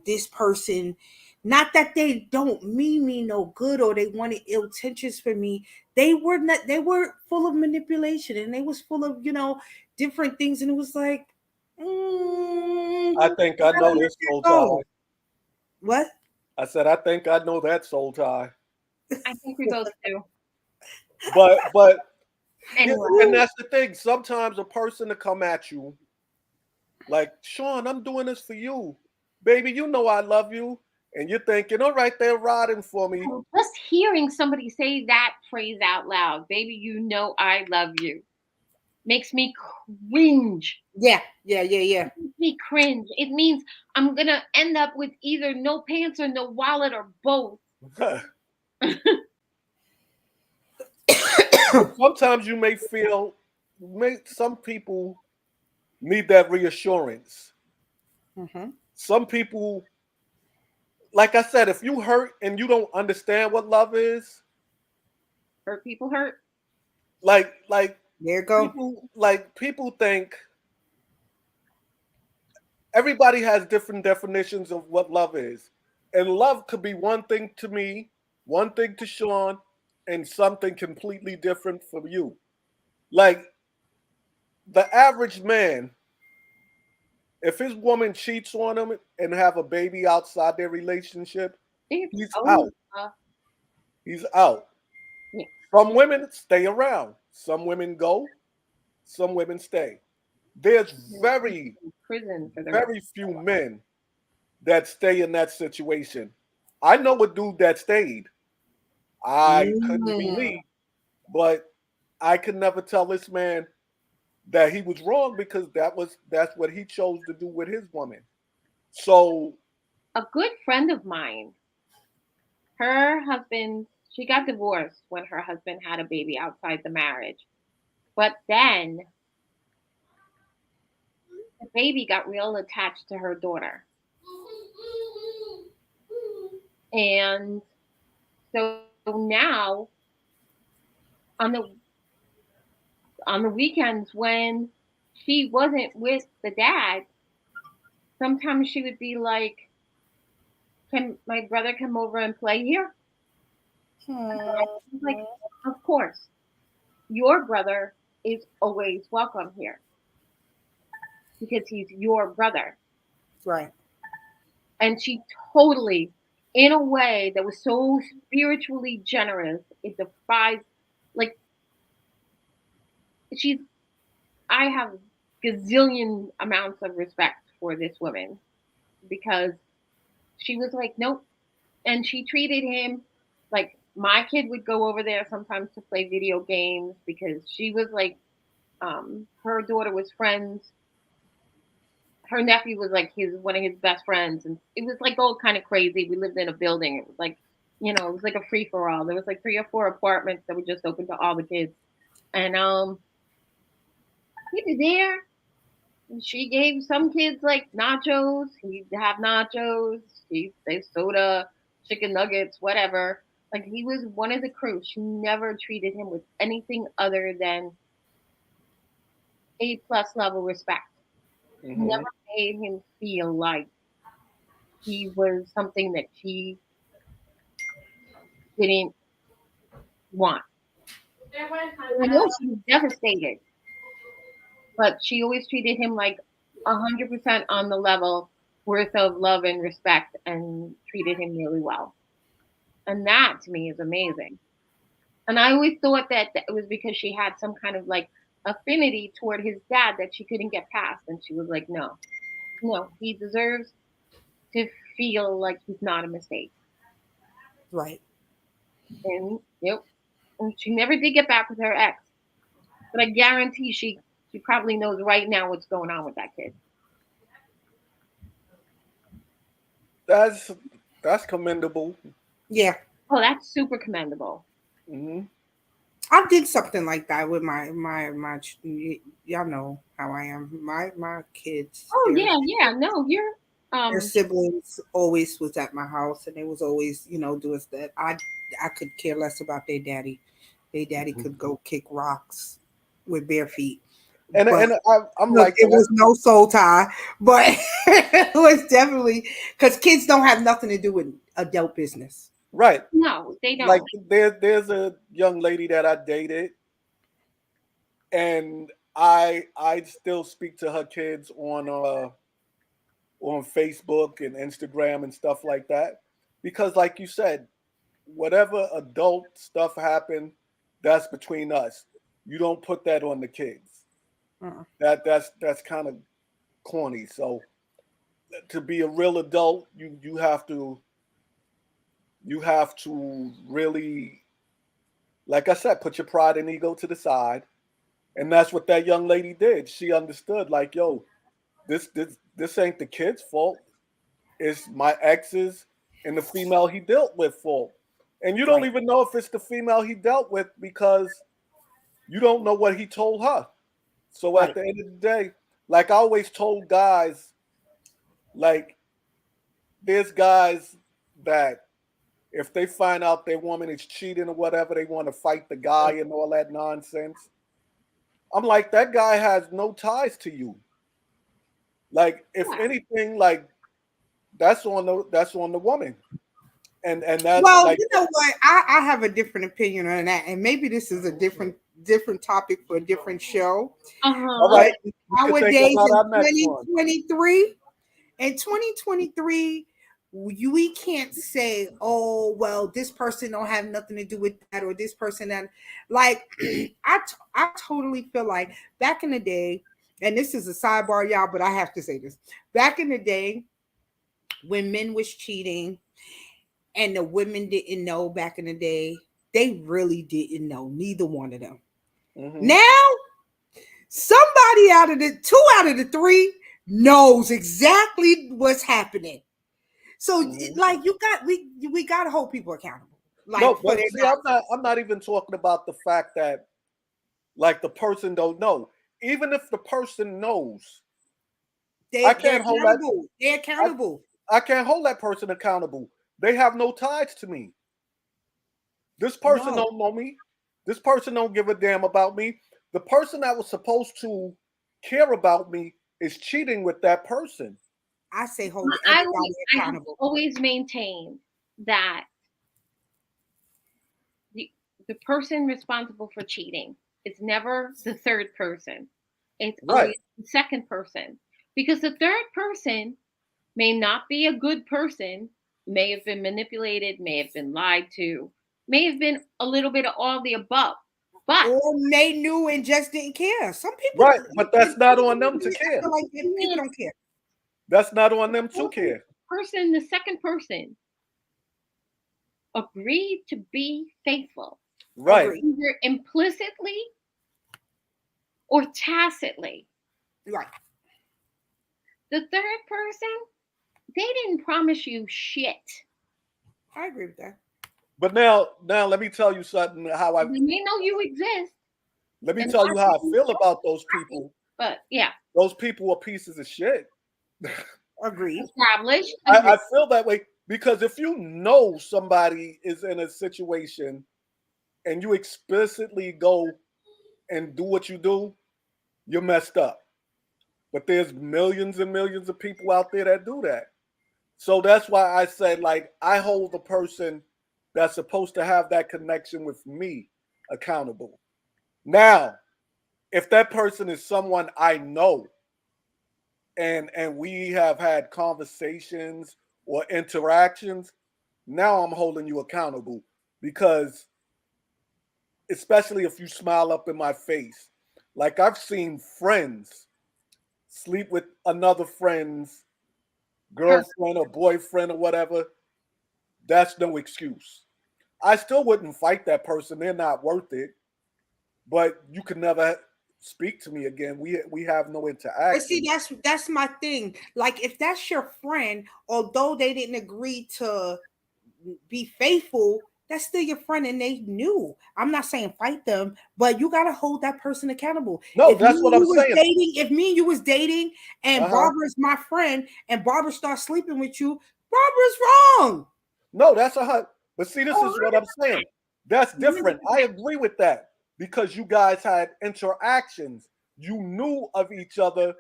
Speaker 3: this person, not that they don't mean me no good or they wanted ill intentions for me. They were full of manipulation and they was full of, different things. And it was like,
Speaker 2: I think I know this soul tie.
Speaker 3: What?
Speaker 2: I said, I think I know that soul tie.
Speaker 1: I think we both do.
Speaker 2: But
Speaker 1: Anyway,
Speaker 2: and that's the thing. Sometimes a person to come at you, like, Sean, I'm doing this for you. Baby, you know I love you. And you're thinking, all right, they're riding for me.
Speaker 1: just hearing somebody say that phrase out loud, baby, you know I love you, makes me cringe.
Speaker 3: Yeah.
Speaker 1: Makes me cringe. It means I'm gonna end up with either no pants or no wallet or both.
Speaker 2: Sometimes you may feel, some people need that reassurance.
Speaker 3: Mm-hmm.
Speaker 2: Some people, like I said, if you hurt and you don't understand what love is,
Speaker 1: Hurt people hurt.
Speaker 2: like
Speaker 3: There you go.
Speaker 2: people think everybody has different definitions of what love is. And love could be one thing to me, one thing to Sean, and something completely different from you. Like the average man, if his woman cheats on him and have a baby outside their relationship, he's out. He's out.
Speaker 1: Yeah.
Speaker 2: Some women stay around. Some women go. Some women stay. There's very,
Speaker 1: Prison for the
Speaker 2: very few men that stay in that situation. I know a dude that stayed. I couldn't be me, but I could never tell this man that he was wrong because that's what he chose to do with his woman. So
Speaker 1: A good friend of mine, her husband, she got divorced when her husband had a baby outside the marriage. But then the baby got real attached to her daughter. And so now on the weekends when she wasn't with the dad, sometimes she would be like, can my brother come over and play here? Like, of course. Your brother is always welcome here because he's your brother.
Speaker 3: Right.
Speaker 1: And she totally, in a way that was so spiritually generous, it defies, like, I have gazillion amounts of respect for this woman because she was like, nope. And she treated him like my kid would go over there sometimes to play video games because she was like, her daughter was friends. Her nephew was like one of his best friends, and it was like all kind of crazy. We lived in a building. It was like, it was like a free for all. There was like 3 or 4 apartments that were just open to all the kids, and he was there. And she gave some kids like nachos. He'd have nachos. They soda, chicken nuggets, whatever. Like he was one of the crew. She never treated him with anything other than A+ level respect.
Speaker 2: Mhm.
Speaker 1: Never made him feel like he was something that she didn't want. I know she was devastated, but she always treated him like 100% on the level worth of love and respect and treated him really well. And that to me is amazing. And I always thought that it was because she had some kind of like affinity toward his dad that she couldn't get past. And she was like, no, no, he deserves to feel like he's not a mistake.
Speaker 3: Right.
Speaker 1: And yep. And she never did get back with her ex. But I guarantee she probably knows right now what's going on with that kid.
Speaker 2: That's commendable.
Speaker 3: Yeah.
Speaker 1: Oh, that's super commendable.
Speaker 2: Hmm.
Speaker 3: I did something like that with y'all know how I am. My kids,
Speaker 1: Oh yeah, yeah. No, you're
Speaker 3: their siblings always was at my house, and they was always, doing that. I could care less about their daddy. Their daddy could go kick rocks with bare feet.
Speaker 2: And
Speaker 3: But
Speaker 2: I'm
Speaker 3: look,
Speaker 2: like
Speaker 3: it
Speaker 2: that.
Speaker 3: was no soul tie, but it was definitely because kids don't have nothing to do with adult business.
Speaker 2: Right.
Speaker 1: no, they
Speaker 2: Like
Speaker 1: don't.
Speaker 2: there's a young lady that I dated, and I still speak to her kids on Facebook and Instagram and stuff like that, because like you said, whatever adult stuff happened, that's between us. You don't put that on the kids.
Speaker 3: Uh-uh.
Speaker 2: That's kind of corny. So to be a real adult, you have to really, like I said, put your pride and ego to the side. And that's what that young lady did. She understood, like, yo, this ain't the kid's fault. It's my ex's and the female he dealt with fault. And you don't
Speaker 3: Right.
Speaker 2: even know if it's the female he dealt with because you don't know what he told her. So at
Speaker 3: Right.
Speaker 2: the end of the day, like I always told guys, like there's guys that if they find out their woman is cheating or whatever, they want to fight the guy and all that nonsense. I'm like, that guy has no ties to you. Like, if
Speaker 1: Yeah.
Speaker 2: anything, like that's on the woman. And that's
Speaker 3: Well,
Speaker 2: like,
Speaker 3: you know what? I have a different opinion on that, and maybe this is a different topic for a different show.
Speaker 2: all
Speaker 1: Uh-huh.
Speaker 2: right,
Speaker 3: But
Speaker 2: we could think
Speaker 3: nowadays
Speaker 2: about
Speaker 3: in
Speaker 2: our next one.
Speaker 3: 2023, we can't say, oh well, this person don't have nothing to do with that, or this person that, like, I totally feel like back in the day, and this is a sidebar, y'all, but I have to say this. Back in the day, when men was cheating and the women didn't know back in the day, they really didn't know, neither one of them.
Speaker 2: Hmm.
Speaker 3: Now, somebody out of the three knows exactly what's happening. So,
Speaker 2: Hmm.
Speaker 3: like, we got to hold people accountable. Like,
Speaker 2: No,
Speaker 3: for
Speaker 2: but
Speaker 3: their
Speaker 2: see, I'm not even talking about the fact that like the person don't know. Even if the person knows, I
Speaker 3: they're
Speaker 2: can't hold that.
Speaker 3: accountable. They're
Speaker 2: I,
Speaker 3: accountable.
Speaker 2: I can't hold that person accountable. They have no ties to me. This person
Speaker 3: No,
Speaker 2: don't know me. This person don't give a damn about me. The person that was supposed to care about me is cheating with that person.
Speaker 3: I say hold
Speaker 1: I
Speaker 3: everybody
Speaker 1: have
Speaker 3: accountable.
Speaker 1: always maintained that the the person responsible for cheating is never the third person. It's
Speaker 2: Right.
Speaker 1: always the second person. Because the third person may not be a good person, may have been manipulated, may have been lied to, may have been a little bit of all the above. But
Speaker 3: Or they knew and just didn't care. Some people,
Speaker 2: Right. But that's not on them to
Speaker 3: I
Speaker 2: care.
Speaker 3: feel like people don't care.
Speaker 2: That's not on them to care.
Speaker 1: the second person agreed to be faithful,
Speaker 2: Right.
Speaker 3: Agree.
Speaker 1: either implicitly or tacitly.
Speaker 3: Right.
Speaker 1: The third person, they didn't promise you shit.
Speaker 3: I agree with that.
Speaker 2: But now let me tell you something how I
Speaker 1: They may know you exist,
Speaker 2: let me
Speaker 1: and
Speaker 2: tell you how I
Speaker 1: watching
Speaker 2: feel
Speaker 1: you,
Speaker 2: about those people.
Speaker 1: but yeah,
Speaker 2: Those people are pieces of shit.
Speaker 3: Agreed.
Speaker 1: established.
Speaker 2: I feel that way. Because if you know somebody is in a situation and you explicitly go and do what you do, you're messed up. But there's millions and millions of people out there that do that. So that's why I said, like, I hold the person that's supposed to have that connection with me accountable. Now, if that person is someone I know and we have had conversations or interactions, now I'm holding you accountable because especially if you smile up in my face. Like I've seen friends sleep with another friend's girlfriend or boyfriend or whatever. That's no excuse. I still wouldn't fight that person. They're not worth it. But you can never speak to me again. We have no
Speaker 3: But
Speaker 2: interaction.
Speaker 3: see, that's my thing. Like, if that's your friend, although they didn't agree to be faithful, that's still your friend, and they knew. I'm not saying fight them, but you gotta hold that person accountable.
Speaker 2: No,
Speaker 3: If
Speaker 2: that's
Speaker 3: me
Speaker 2: what
Speaker 3: and
Speaker 2: I'm
Speaker 3: you was
Speaker 2: saying.
Speaker 3: dating, if me and you was dating, and
Speaker 2: Uh-huh.
Speaker 3: Barbara's my friend, and Barbara starts sleeping with you, Barbara's wrong.
Speaker 2: No, that's a hut. But see, this
Speaker 3: Oh,
Speaker 2: is what I'm saying. That's different. I agree with that because you guys had interactions. You knew of each other.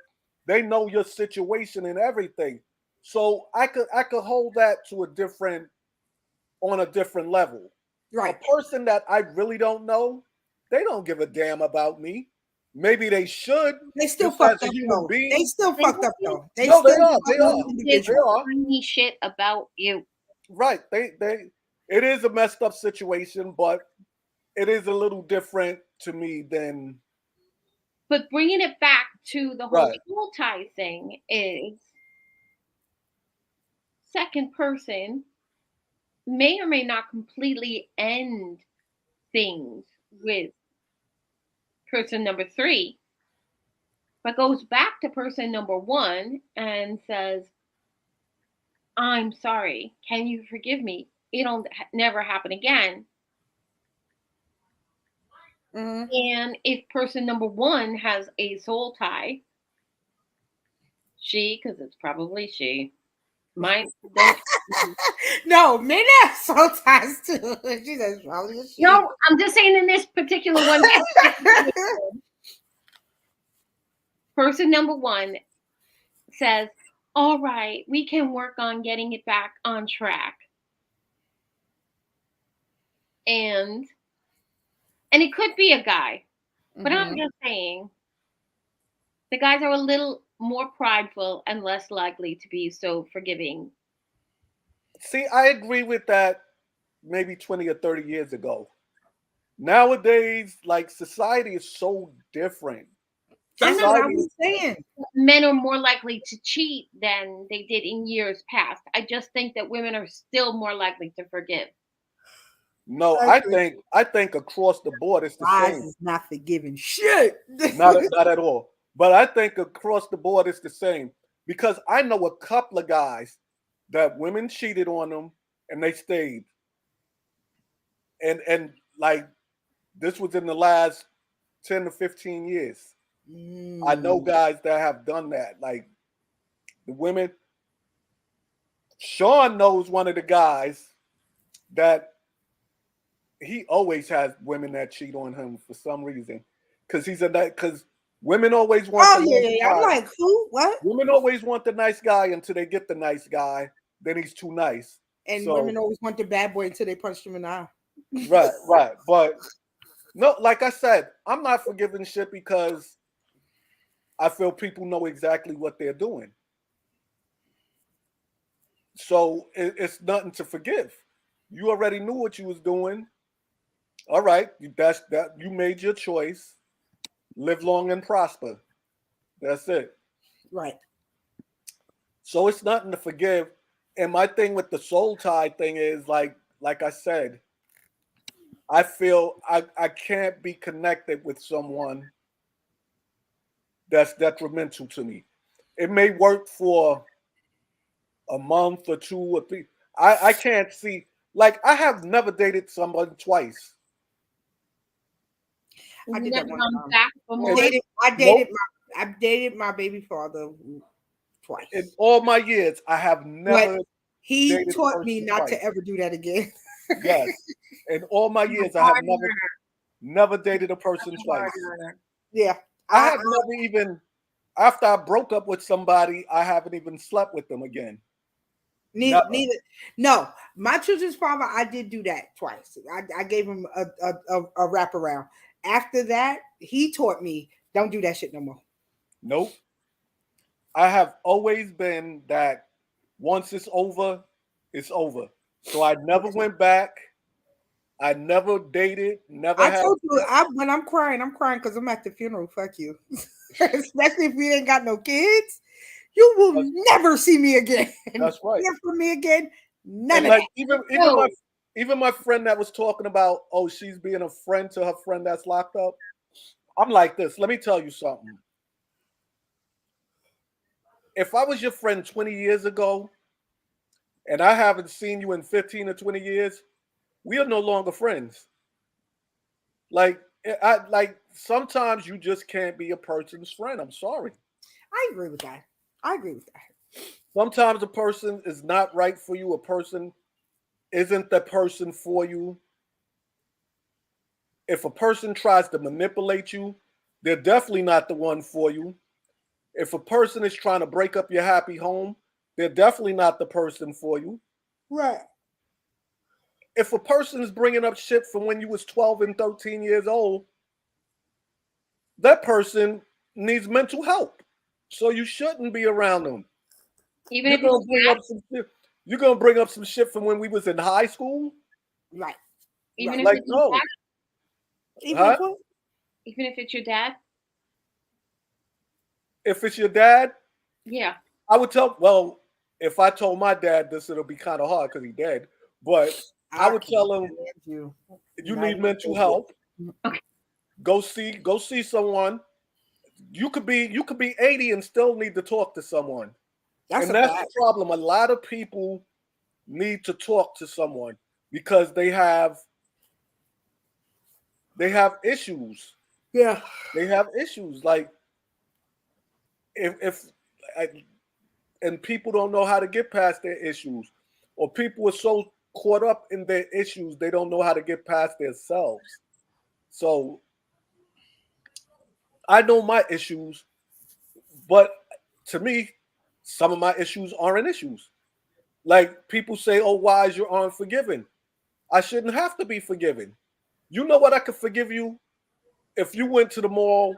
Speaker 2: They know your situation and everything. So I could hold that to on a different level.
Speaker 3: right.
Speaker 2: A person that I really don't know, they don't give a damn about me. Maybe they should,
Speaker 3: They still
Speaker 2: just as
Speaker 3: fucked
Speaker 2: a
Speaker 3: up
Speaker 2: human
Speaker 3: though.
Speaker 2: being.
Speaker 3: They still
Speaker 1: They
Speaker 3: fucked
Speaker 1: don't
Speaker 3: up though. They
Speaker 2: No, they
Speaker 3: still
Speaker 2: are. They
Speaker 3: fucked up
Speaker 2: are.
Speaker 1: give
Speaker 2: They
Speaker 3: individual.
Speaker 2: are.
Speaker 1: tiny shit about you.
Speaker 2: Right. They it is a messed up situation, but it is a little different to me than
Speaker 1: But bringing it back to the whole
Speaker 2: right.
Speaker 1: soul tie thing is second person may or may not completely end things with person number 3, but goes back to person number 1 and says, I'm sorry. Can you forgive me? It'll never happen again.
Speaker 3: Mhm.
Speaker 1: And if person number 1 has a soul tie, because it's probably she, might don't.
Speaker 3: No, men have soul ties too. She says probably a she.
Speaker 1: No, I'm just saying in this particular one, person number 1 says, all right, we can work on getting it back on track. And it could be a guy, but I'm
Speaker 3: Mhm.
Speaker 1: just saying the guys are a little more prideful and less likely to be so forgiving.
Speaker 2: See, I agree with that maybe 20 or 30 years ago. Nowadays, like society is so different.
Speaker 1: I'm
Speaker 3: That's
Speaker 1: not
Speaker 3: what I
Speaker 2: Society
Speaker 3: was
Speaker 2: is
Speaker 3: saying.
Speaker 1: men are more likely to cheat than they did in years past. I just think that women are still more likely to forgive.
Speaker 2: no,
Speaker 3: I agree.
Speaker 2: I think across the board it's the
Speaker 3: Guys
Speaker 2: same.
Speaker 3: is not forgiving shit.
Speaker 2: Not at all. But I think across the board it's the same because I know a couple of guys that women cheated on them and they stayed. And like this was in the last 10 to 15 years. I know
Speaker 3: Mm.
Speaker 2: guys that have done that. Like the women, Sean knows one of the guys that he always has women that cheat on him for some reason. Because he's a because women always want
Speaker 3: Oh
Speaker 2: the
Speaker 3: yeah,
Speaker 2: nice
Speaker 3: yeah, yeah. I'm
Speaker 2: guy.
Speaker 3: like, who? What?
Speaker 2: Women always want the nice guy until they get the nice guy. Then he's too nice.
Speaker 3: And
Speaker 2: So
Speaker 3: women always want the bad boy until they punch them in the eye.
Speaker 2: right. But no, like I said, I'm not forgiving shit because I feel people know exactly what they're doing. So it's nothing to forgive. You already knew what you was doing. All right, that's that. You made your choice. Live long and prosper. That's it.
Speaker 3: Right.
Speaker 2: So it's nothing to forgive. And my thing with the soul tie thing is like I said, I feel I can't be connected with someone that's detrimental to me. It may work for a month or 2 or 3. I can't see like I have never dated someone twice.
Speaker 3: I did that
Speaker 1: Never
Speaker 3: one
Speaker 1: gone
Speaker 3: time.
Speaker 1: back for
Speaker 3: I
Speaker 1: more.
Speaker 3: dated,
Speaker 2: Nope.
Speaker 3: I dated my baby father twice.
Speaker 2: In all my years, I have
Speaker 3: But
Speaker 2: never
Speaker 3: He
Speaker 2: dated a
Speaker 3: taught me
Speaker 2: person
Speaker 3: not
Speaker 2: twice.
Speaker 3: to ever do that again.
Speaker 2: Yes. In all my years, I have never dated a person twice.
Speaker 3: Yeah.
Speaker 2: I have never even, after I broke up with somebody, I haven't even slept with them again.
Speaker 3: Neither. No, my children's father, I did do that twice. I gave him a wraparound. After that, he taught me don't do that shit no more.
Speaker 2: Nope. I have always been that once it's over, it's over. So I never went back. I never dated. Never
Speaker 3: I
Speaker 2: had.
Speaker 3: told you, when I'm crying because I'm at the funeral. Fuck you. Especially if we ain't got no kids. You will never see me again.
Speaker 2: That's right.
Speaker 3: Hear from me again. None
Speaker 2: And
Speaker 3: of
Speaker 2: like
Speaker 3: that.
Speaker 2: even my friend that was talking about, oh, she's being a friend to her friend that's locked up. I'm like this. Let me tell you something. If I was your friend 20 years ago and I haven't seen you in 15 or 20 years, we are no longer friends. Like sometimes you just can't be a person's friend. I'm sorry.
Speaker 3: I agree with that.
Speaker 2: Sometimes a person is not right for you. A person isn't the person for you. If a person tries to manipulate you, they're definitely not the one for you. If a person is trying to break up your happy home, they're definitely not the person for you.
Speaker 3: Right.
Speaker 2: If a person is bringing up shit from when you was 12 and 13 years old, that person needs mental help. So you shouldn't be around them.
Speaker 1: Even
Speaker 2: You're
Speaker 1: if
Speaker 2: gonna bring up some shit. You're gonna bring up some shit from when we was in high school.
Speaker 3: Right.
Speaker 1: Even
Speaker 2: Like
Speaker 1: if it's
Speaker 2: no.
Speaker 1: Even if it's your dad.
Speaker 2: If it's your dad,
Speaker 1: yeah,
Speaker 2: I would tell. Well, if I told my dad this, it'll be kind of hard because he's dead. But I would tell him, you need mental help.
Speaker 1: Okay.
Speaker 2: Go see someone. You could be 80 and still need to talk to someone. That's the problem. A lot of people need to talk to someone because they have issues.
Speaker 3: Yeah.
Speaker 2: They have issues. Like and people don't know how to get past their issues, or people are so caught up in their issues they don't know how to get past themselves. So I know my issues, but to me, some of my issues aren't issues. Like people say, oh, why is your arm forgiven? I shouldn't have to be forgiven. You know what? I could forgive you if you went to the mall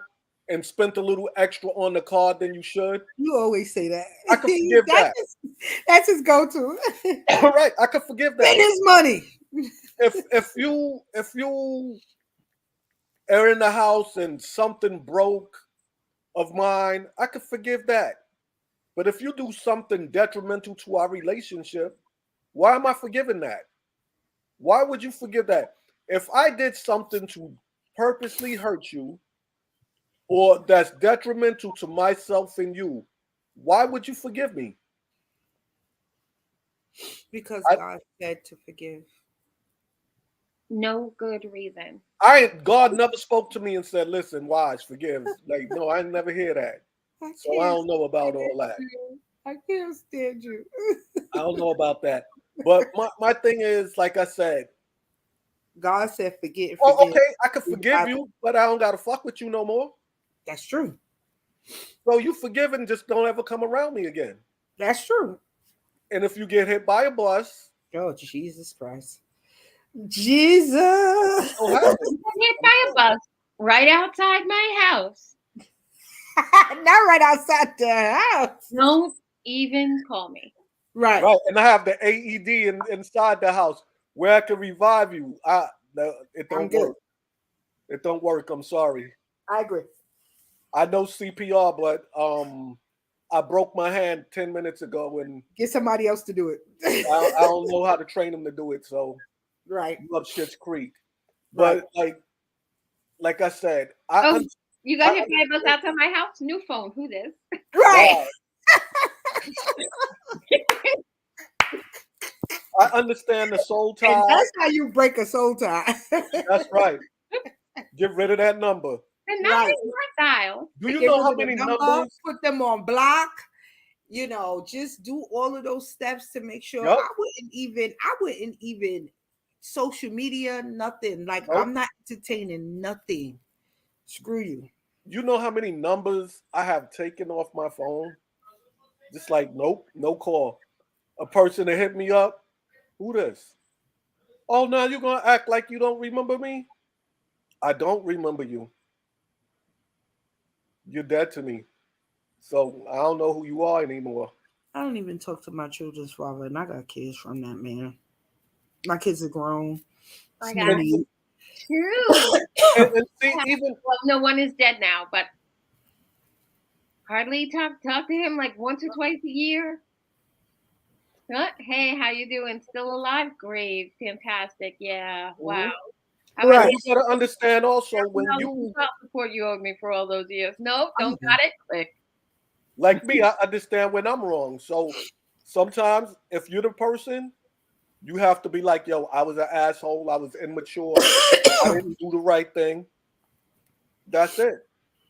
Speaker 2: and spent a little extra on the card than you should.
Speaker 3: You always say that.
Speaker 2: I could forgive that.
Speaker 3: That's his go-to.
Speaker 2: All right, I could forgive that.
Speaker 3: Spend his money.
Speaker 2: If you are in the house and something broke of mine, I could forgive that. But if you do something detrimental to our relationship, why am I forgiving that? Why would you forgive that? If I did something to purposely hurt you or that's detrimental to myself and you, why would you forgive me?
Speaker 3: Because God said to forgive.
Speaker 1: No good reason.
Speaker 2: God never spoke to me and said, listen, Wise, forgive. Like, no, I never hear that. So I don't know about all that.
Speaker 3: I can't stand you.
Speaker 2: I don't know about that. But my thing is, like I said,
Speaker 3: God said forgive.
Speaker 2: Oh, okay, I can forgive you, but I don't gotta fuck with you no more.
Speaker 3: That's true.
Speaker 2: So you forgive and just don't ever come around me again.
Speaker 3: That's true.
Speaker 2: And if you get hit by a bus,
Speaker 3: oh Jesus Christ, Jesus,
Speaker 1: hit by a bus right outside my house.
Speaker 3: Not right outside the house.
Speaker 1: Don't even call me.
Speaker 3: Right.
Speaker 2: And I have the AED inside the house where I can revive you. It don't work. It don't work. I'm sorry.
Speaker 3: I agree.
Speaker 2: I know CPR, but I broke my hand 10 minutes ago and
Speaker 3: get somebody else to do it.
Speaker 2: I don't know how to train them to do it. So
Speaker 3: right.
Speaker 2: Up Shit's Creek. But like I said,
Speaker 1: you got hit by a bus outside my house? New phone. Who this?
Speaker 3: Right.
Speaker 2: I understand the soul tie.
Speaker 3: And that's how you break a soul tie.
Speaker 2: That's right. Get rid of that number.
Speaker 1: And not dial.
Speaker 2: Do you know how many numbers?
Speaker 3: Put them on block. just do all of those steps to make sure.
Speaker 2: Yup.
Speaker 3: I wouldn't even social media, nothing. Like,
Speaker 2: Nope.
Speaker 3: I'm not entertaining nothing. Screw you.
Speaker 2: You know how many numbers I have taken off my phone? Just like, nope, no call. A person that hit me up, who this? Oh, now you're gonna act like you don't remember me? I don't remember you. You're dead to me. So I don't know who you are anymore.
Speaker 3: I don't even talk to my children's father, and I got kids from that man. My kids are grown.
Speaker 1: I
Speaker 3: It's
Speaker 1: got
Speaker 3: no need.
Speaker 1: two.
Speaker 2: And see, even
Speaker 1: Well, no, one is dead now, but hardly talk to him like once or twice a year. Hey, how you doing? Still alive? Great, fantastic. Yeah, wow. How about
Speaker 3: Right.
Speaker 2: you gotta understand also when you
Speaker 1: child support you owed me for all those years? No, don't got it. Click.
Speaker 2: like me, I understand when I'm wrong. So sometimes if you're the person, you have to be like, yo, I was an asshole, I was immature, I didn't do the right thing. That's it.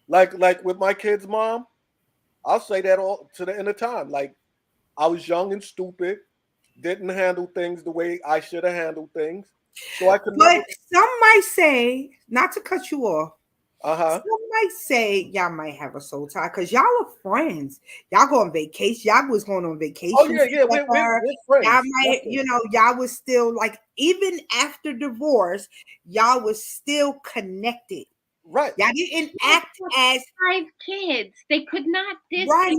Speaker 2: Like with my kid's mom, I'll say that all to the end of time. Like I was young and stupid, didn't handle things the way I should have handled things. So I could
Speaker 3: But
Speaker 2: never
Speaker 3: some might say, not to cut you off,
Speaker 2: uh-huh.
Speaker 3: some might say y'all might have a soul tie because y'all are friends. Y'all go on vacation. Y'all was going on vacation
Speaker 2: Oh yeah,
Speaker 3: together.
Speaker 2: we're
Speaker 3: Y'all
Speaker 2: friends.
Speaker 3: might, y'all was still like, even after divorce, y'all was still connected.
Speaker 2: Right.
Speaker 3: Y'all didn't act as
Speaker 1: 5 kids. They could not
Speaker 3: right.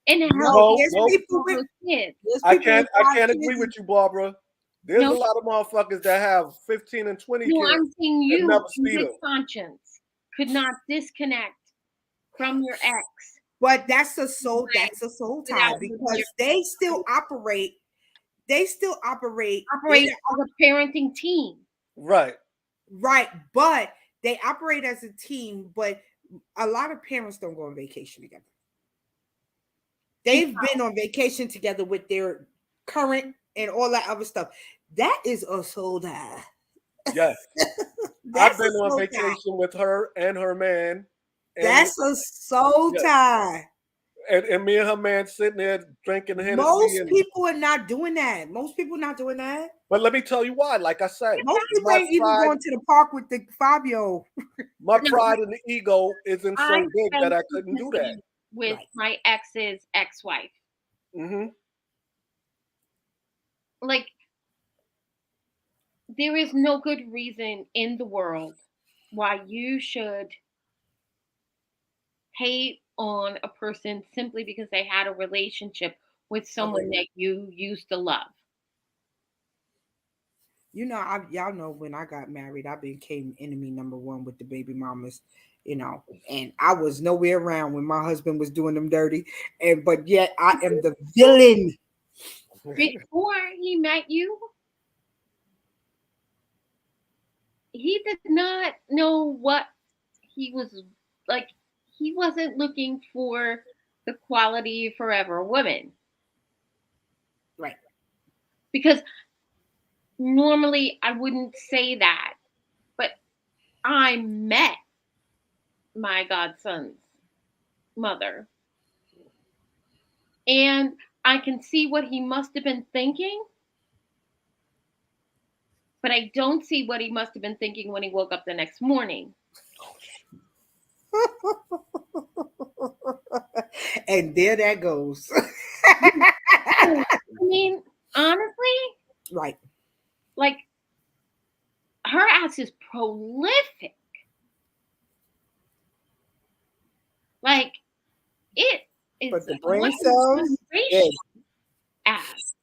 Speaker 1: and help
Speaker 3: No,
Speaker 2: No,
Speaker 3: there's
Speaker 2: no,
Speaker 3: people with
Speaker 1: those kids.
Speaker 3: there's people with
Speaker 2: I
Speaker 3: 5
Speaker 2: can't agree
Speaker 3: kids.
Speaker 2: with you, Barbara. There's
Speaker 1: No,
Speaker 2: a lot of motherfuckers that have 15 and 20
Speaker 1: no,
Speaker 2: kids
Speaker 1: I'm saying
Speaker 2: and
Speaker 1: you,
Speaker 2: never
Speaker 1: in
Speaker 2: see
Speaker 1: good
Speaker 2: them.
Speaker 1: conscience, could not disconnect from your ex.
Speaker 3: But that's a soul tie
Speaker 1: Without
Speaker 3: because they still operate. They still operate
Speaker 1: operate as a parenting team.
Speaker 2: Right.
Speaker 3: right, but they operate as a team. But a lot of parents don't go on vacation together. They've been on vacation together with their current and all that other stuff. That is a soul tie.
Speaker 2: Yes.
Speaker 3: That's
Speaker 2: I've been
Speaker 3: a
Speaker 2: on
Speaker 3: soul tie.
Speaker 2: vacation with her and her man. And
Speaker 3: That's a soul
Speaker 2: yeah,
Speaker 3: tie.
Speaker 2: and me and her man sitting there drinking Hennessy.
Speaker 3: Most
Speaker 2: And,
Speaker 3: people are not doing that. Most people not doing that.
Speaker 2: but let me tell you why. Like I said,
Speaker 3: Most people
Speaker 2: my
Speaker 3: ain't even
Speaker 2: pride,
Speaker 3: going to the park with the 5-year-old.
Speaker 2: my pride and the ego isn't so
Speaker 1: I
Speaker 2: big that
Speaker 1: spent
Speaker 2: I couldn't do that.
Speaker 1: intimacy with
Speaker 3: Right.
Speaker 1: my ex's ex-wife.
Speaker 2: Mm-hmm.
Speaker 1: Like, there is no good reason in the world why you should hate on a person simply because they had a relationship with someone that you used to love.
Speaker 3: Y'all know when I got married, I became enemy number one with the baby mamas, and I was nowhere around when my husband was doing them dirty, but yet I am the villain.
Speaker 1: Before he met you, he did not know what he was like. He wasn't looking for the quality forever woman.
Speaker 3: Right.
Speaker 1: Because normally I wouldn't say that, but I met my godson's mother, and I can see what he must have been thinking, but I don't see what he must have been thinking when he woke up the next morning.
Speaker 3: And there that goes.
Speaker 1: I mean, honestly,
Speaker 3: Right.
Speaker 1: like, her ass is prolific. Like, it is
Speaker 3: But the
Speaker 1: a
Speaker 3: brain
Speaker 1: one
Speaker 3: cells, yeah.
Speaker 1: ass.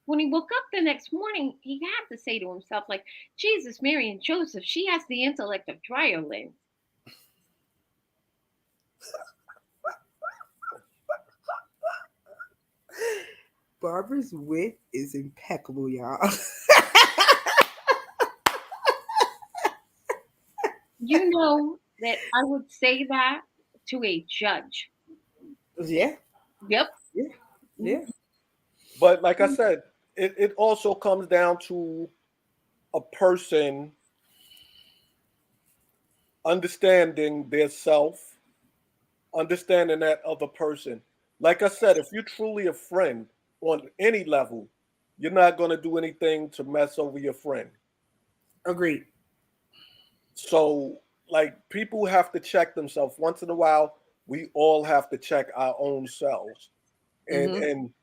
Speaker 1: When he woke up the next morning, he had to say to himself, like, Jesus, Mary, and Joseph, she has the intellect of Dryoland.
Speaker 3: Barbara's wit is impeccable, y'all.
Speaker 1: You know that I would say that to a judge.
Speaker 3: Yeah.
Speaker 1: Yep.
Speaker 3: Yeah.
Speaker 2: But like I said, it also comes down to a person understanding their self, understanding that other person. Like I said, if you're truly a friend on any level, you're not going to do anything to mess over your friend.
Speaker 3: Agreed.
Speaker 2: So, like, people have to check themselves once in a while. We all have to check our own selves. And
Speaker 3: Mhm.
Speaker 2: and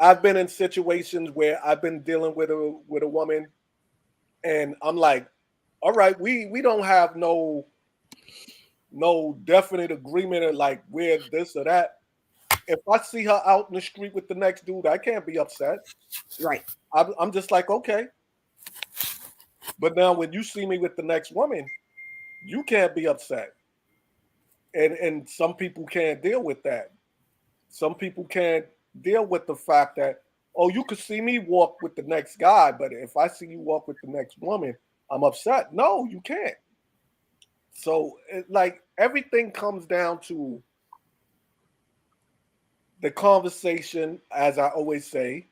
Speaker 2: I've been in situations where I've been dealing with a woman, and I'm like, all right, we don't have no definite agreement or like we're this or that. If I see her out in the street with the next dude, I can't be upset.
Speaker 3: Right.
Speaker 2: I'm just like, okay. But now when you see me with the next woman, you can't be upset. And some people can't deal with that. Some people can't deal with the fact that, oh, you could see me walk with the next guy, but if I see you walk with the next woman, I'm upset. No, you can't. So like everything comes down to the conversation, as I always say,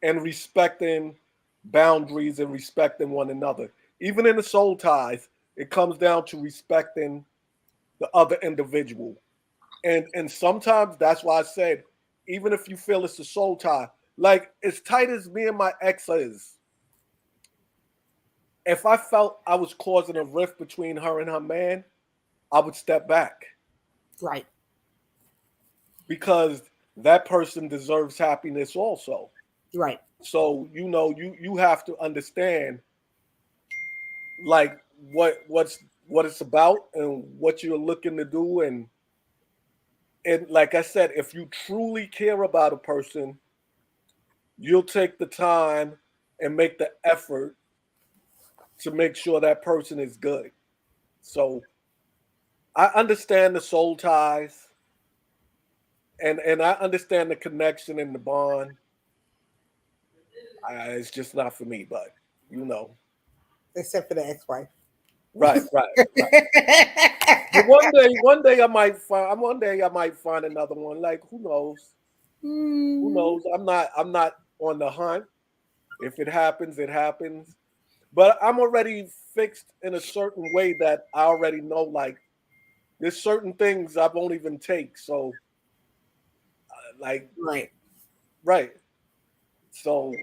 Speaker 2: and respecting boundaries and respecting one another. Even in the soul ties, it comes down to respecting the other individual. And sometimes that's why I said, even if you feel it's a soul tie, like as tight as me and my ex is, if I felt I was causing a rift between her and her man, I would step back
Speaker 3: Right.
Speaker 2: because that person deserves happiness also.
Speaker 3: Right.
Speaker 2: So you have to understand like what it's about and what you're looking to do, and like I said, if you truly care about a person, you'll take the time and make the effort to make sure that person is good. So I understand the soul ties, and I understand the connection and the bond. It's just not for me, but you know,
Speaker 3: Except for the ex-wife.
Speaker 2: right, right, right. But one day I might find another one. Like who knows? Who
Speaker 3: Mm,
Speaker 2: knows? I'm not on the hunt. If it happens, it happens. But I'm already fixed in a certain way that I already know. Like there's certain things I won't even take. So like
Speaker 3: right.
Speaker 2: right. So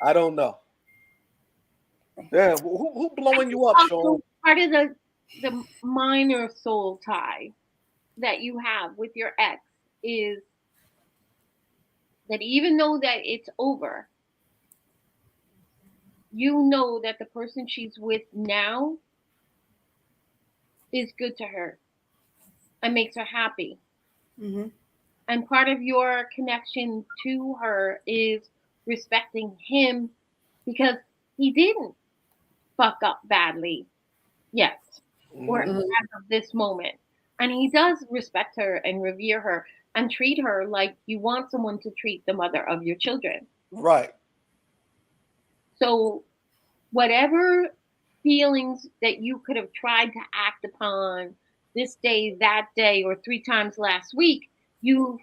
Speaker 2: I don't know. Yeah, who
Speaker 1: I
Speaker 2: blowing
Speaker 1: think
Speaker 2: you up, Sean?
Speaker 1: also part of the minor soul tie that you have with your ex is that even though that it's over, you know that the person she's with now is good to her and makes her happy.
Speaker 3: Hmm.
Speaker 1: And part of your connection to her is respecting him because he didn't fuck up badly yet or
Speaker 2: Hmm.
Speaker 1: as
Speaker 3: Hmm.
Speaker 1: of this moment. And he does respect her and revere her and treat her like you want someone to treat the mother of your children.
Speaker 2: Right.
Speaker 1: So, whatever feelings that you could have tried to act upon this day, that day, or three times last week, you've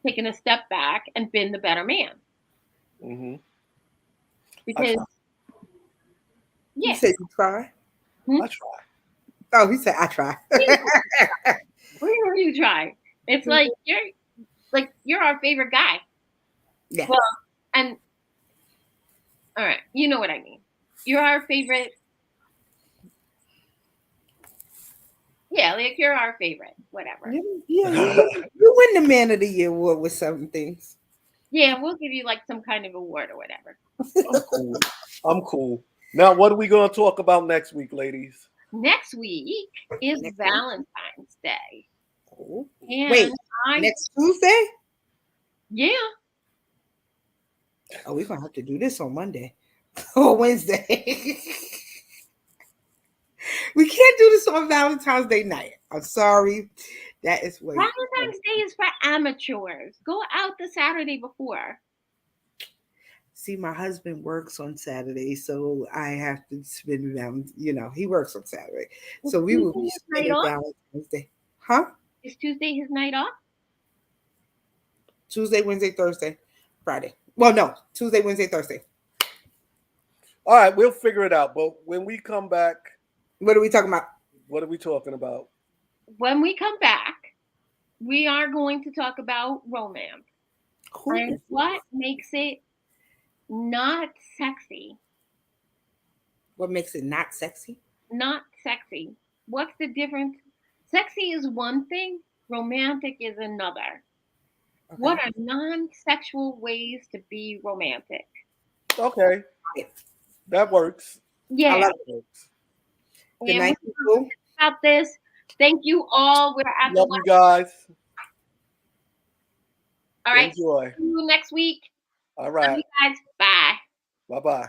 Speaker 1: taken a step back and been the better man.
Speaker 2: Hmm. I
Speaker 1: Because,
Speaker 2: try.
Speaker 3: You
Speaker 1: yeah,
Speaker 3: said you try.
Speaker 2: I
Speaker 1: hmm?
Speaker 2: try.
Speaker 3: Oh, he said I try.
Speaker 1: Where you try? It's like you're our favorite guy.
Speaker 3: Yeah.
Speaker 1: Well, and all right, you know what I mean. You're our favorite. Yeah, like you're our favorite. Whatever.
Speaker 3: Yeah, you win the Man of the Year award with certain things.
Speaker 1: Yeah, we'll give you like some kind of award or whatever.
Speaker 2: I'm cool. I'm cool. Now, what are we going to talk about next week, ladies?
Speaker 1: Next week is
Speaker 3: Next week.
Speaker 1: Valentine's Day.
Speaker 3: Oh. Wait,
Speaker 1: And I,
Speaker 3: next Tuesday?
Speaker 1: yeah,
Speaker 3: Oh, we're gonna have to do this on Monday or Wednesday. We can't do this on Valentine's Day night. I'm sorry. That is way.
Speaker 1: Valentine's Day is for amateurs. Go out the Saturday before.
Speaker 3: See, my husband works on Saturday, so I have to spend he works on Saturday.
Speaker 1: Is
Speaker 3: So we will
Speaker 1: Tuesday
Speaker 3: be
Speaker 1: his night
Speaker 3: spending
Speaker 1: off?
Speaker 3: Valentine's Day. Huh?
Speaker 1: Is Tuesday his night off?
Speaker 3: Tuesday, Wednesday, Thursday, Friday. Well, no, Tuesday, Wednesday, Thursday.
Speaker 2: All right, we'll figure it out. But when we come back,
Speaker 3: What are we talking about?
Speaker 2: what are we talking about?
Speaker 1: when we come back, we are going to talk about romance
Speaker 3: Cool.
Speaker 1: and what makes it not sexy.
Speaker 3: What makes it not sexy?
Speaker 1: Not sexy. What's the difference? Sexy is one thing, romantic is another.
Speaker 3: Okay.
Speaker 1: What are non-sexual ways to be romantic?
Speaker 2: Okay, that works.
Speaker 3: I
Speaker 1: Yeah.
Speaker 3: love it.
Speaker 2: Works.
Speaker 3: Good
Speaker 1: And
Speaker 3: night,
Speaker 1: we're
Speaker 3: people.
Speaker 1: about this. Thank you all. We're at
Speaker 2: Love
Speaker 1: the
Speaker 2: you guys.
Speaker 1: all right.
Speaker 2: Enjoy.
Speaker 1: See you next week.
Speaker 2: All
Speaker 1: Love
Speaker 2: right.
Speaker 1: you guys. Bye.
Speaker 2: Bye bye.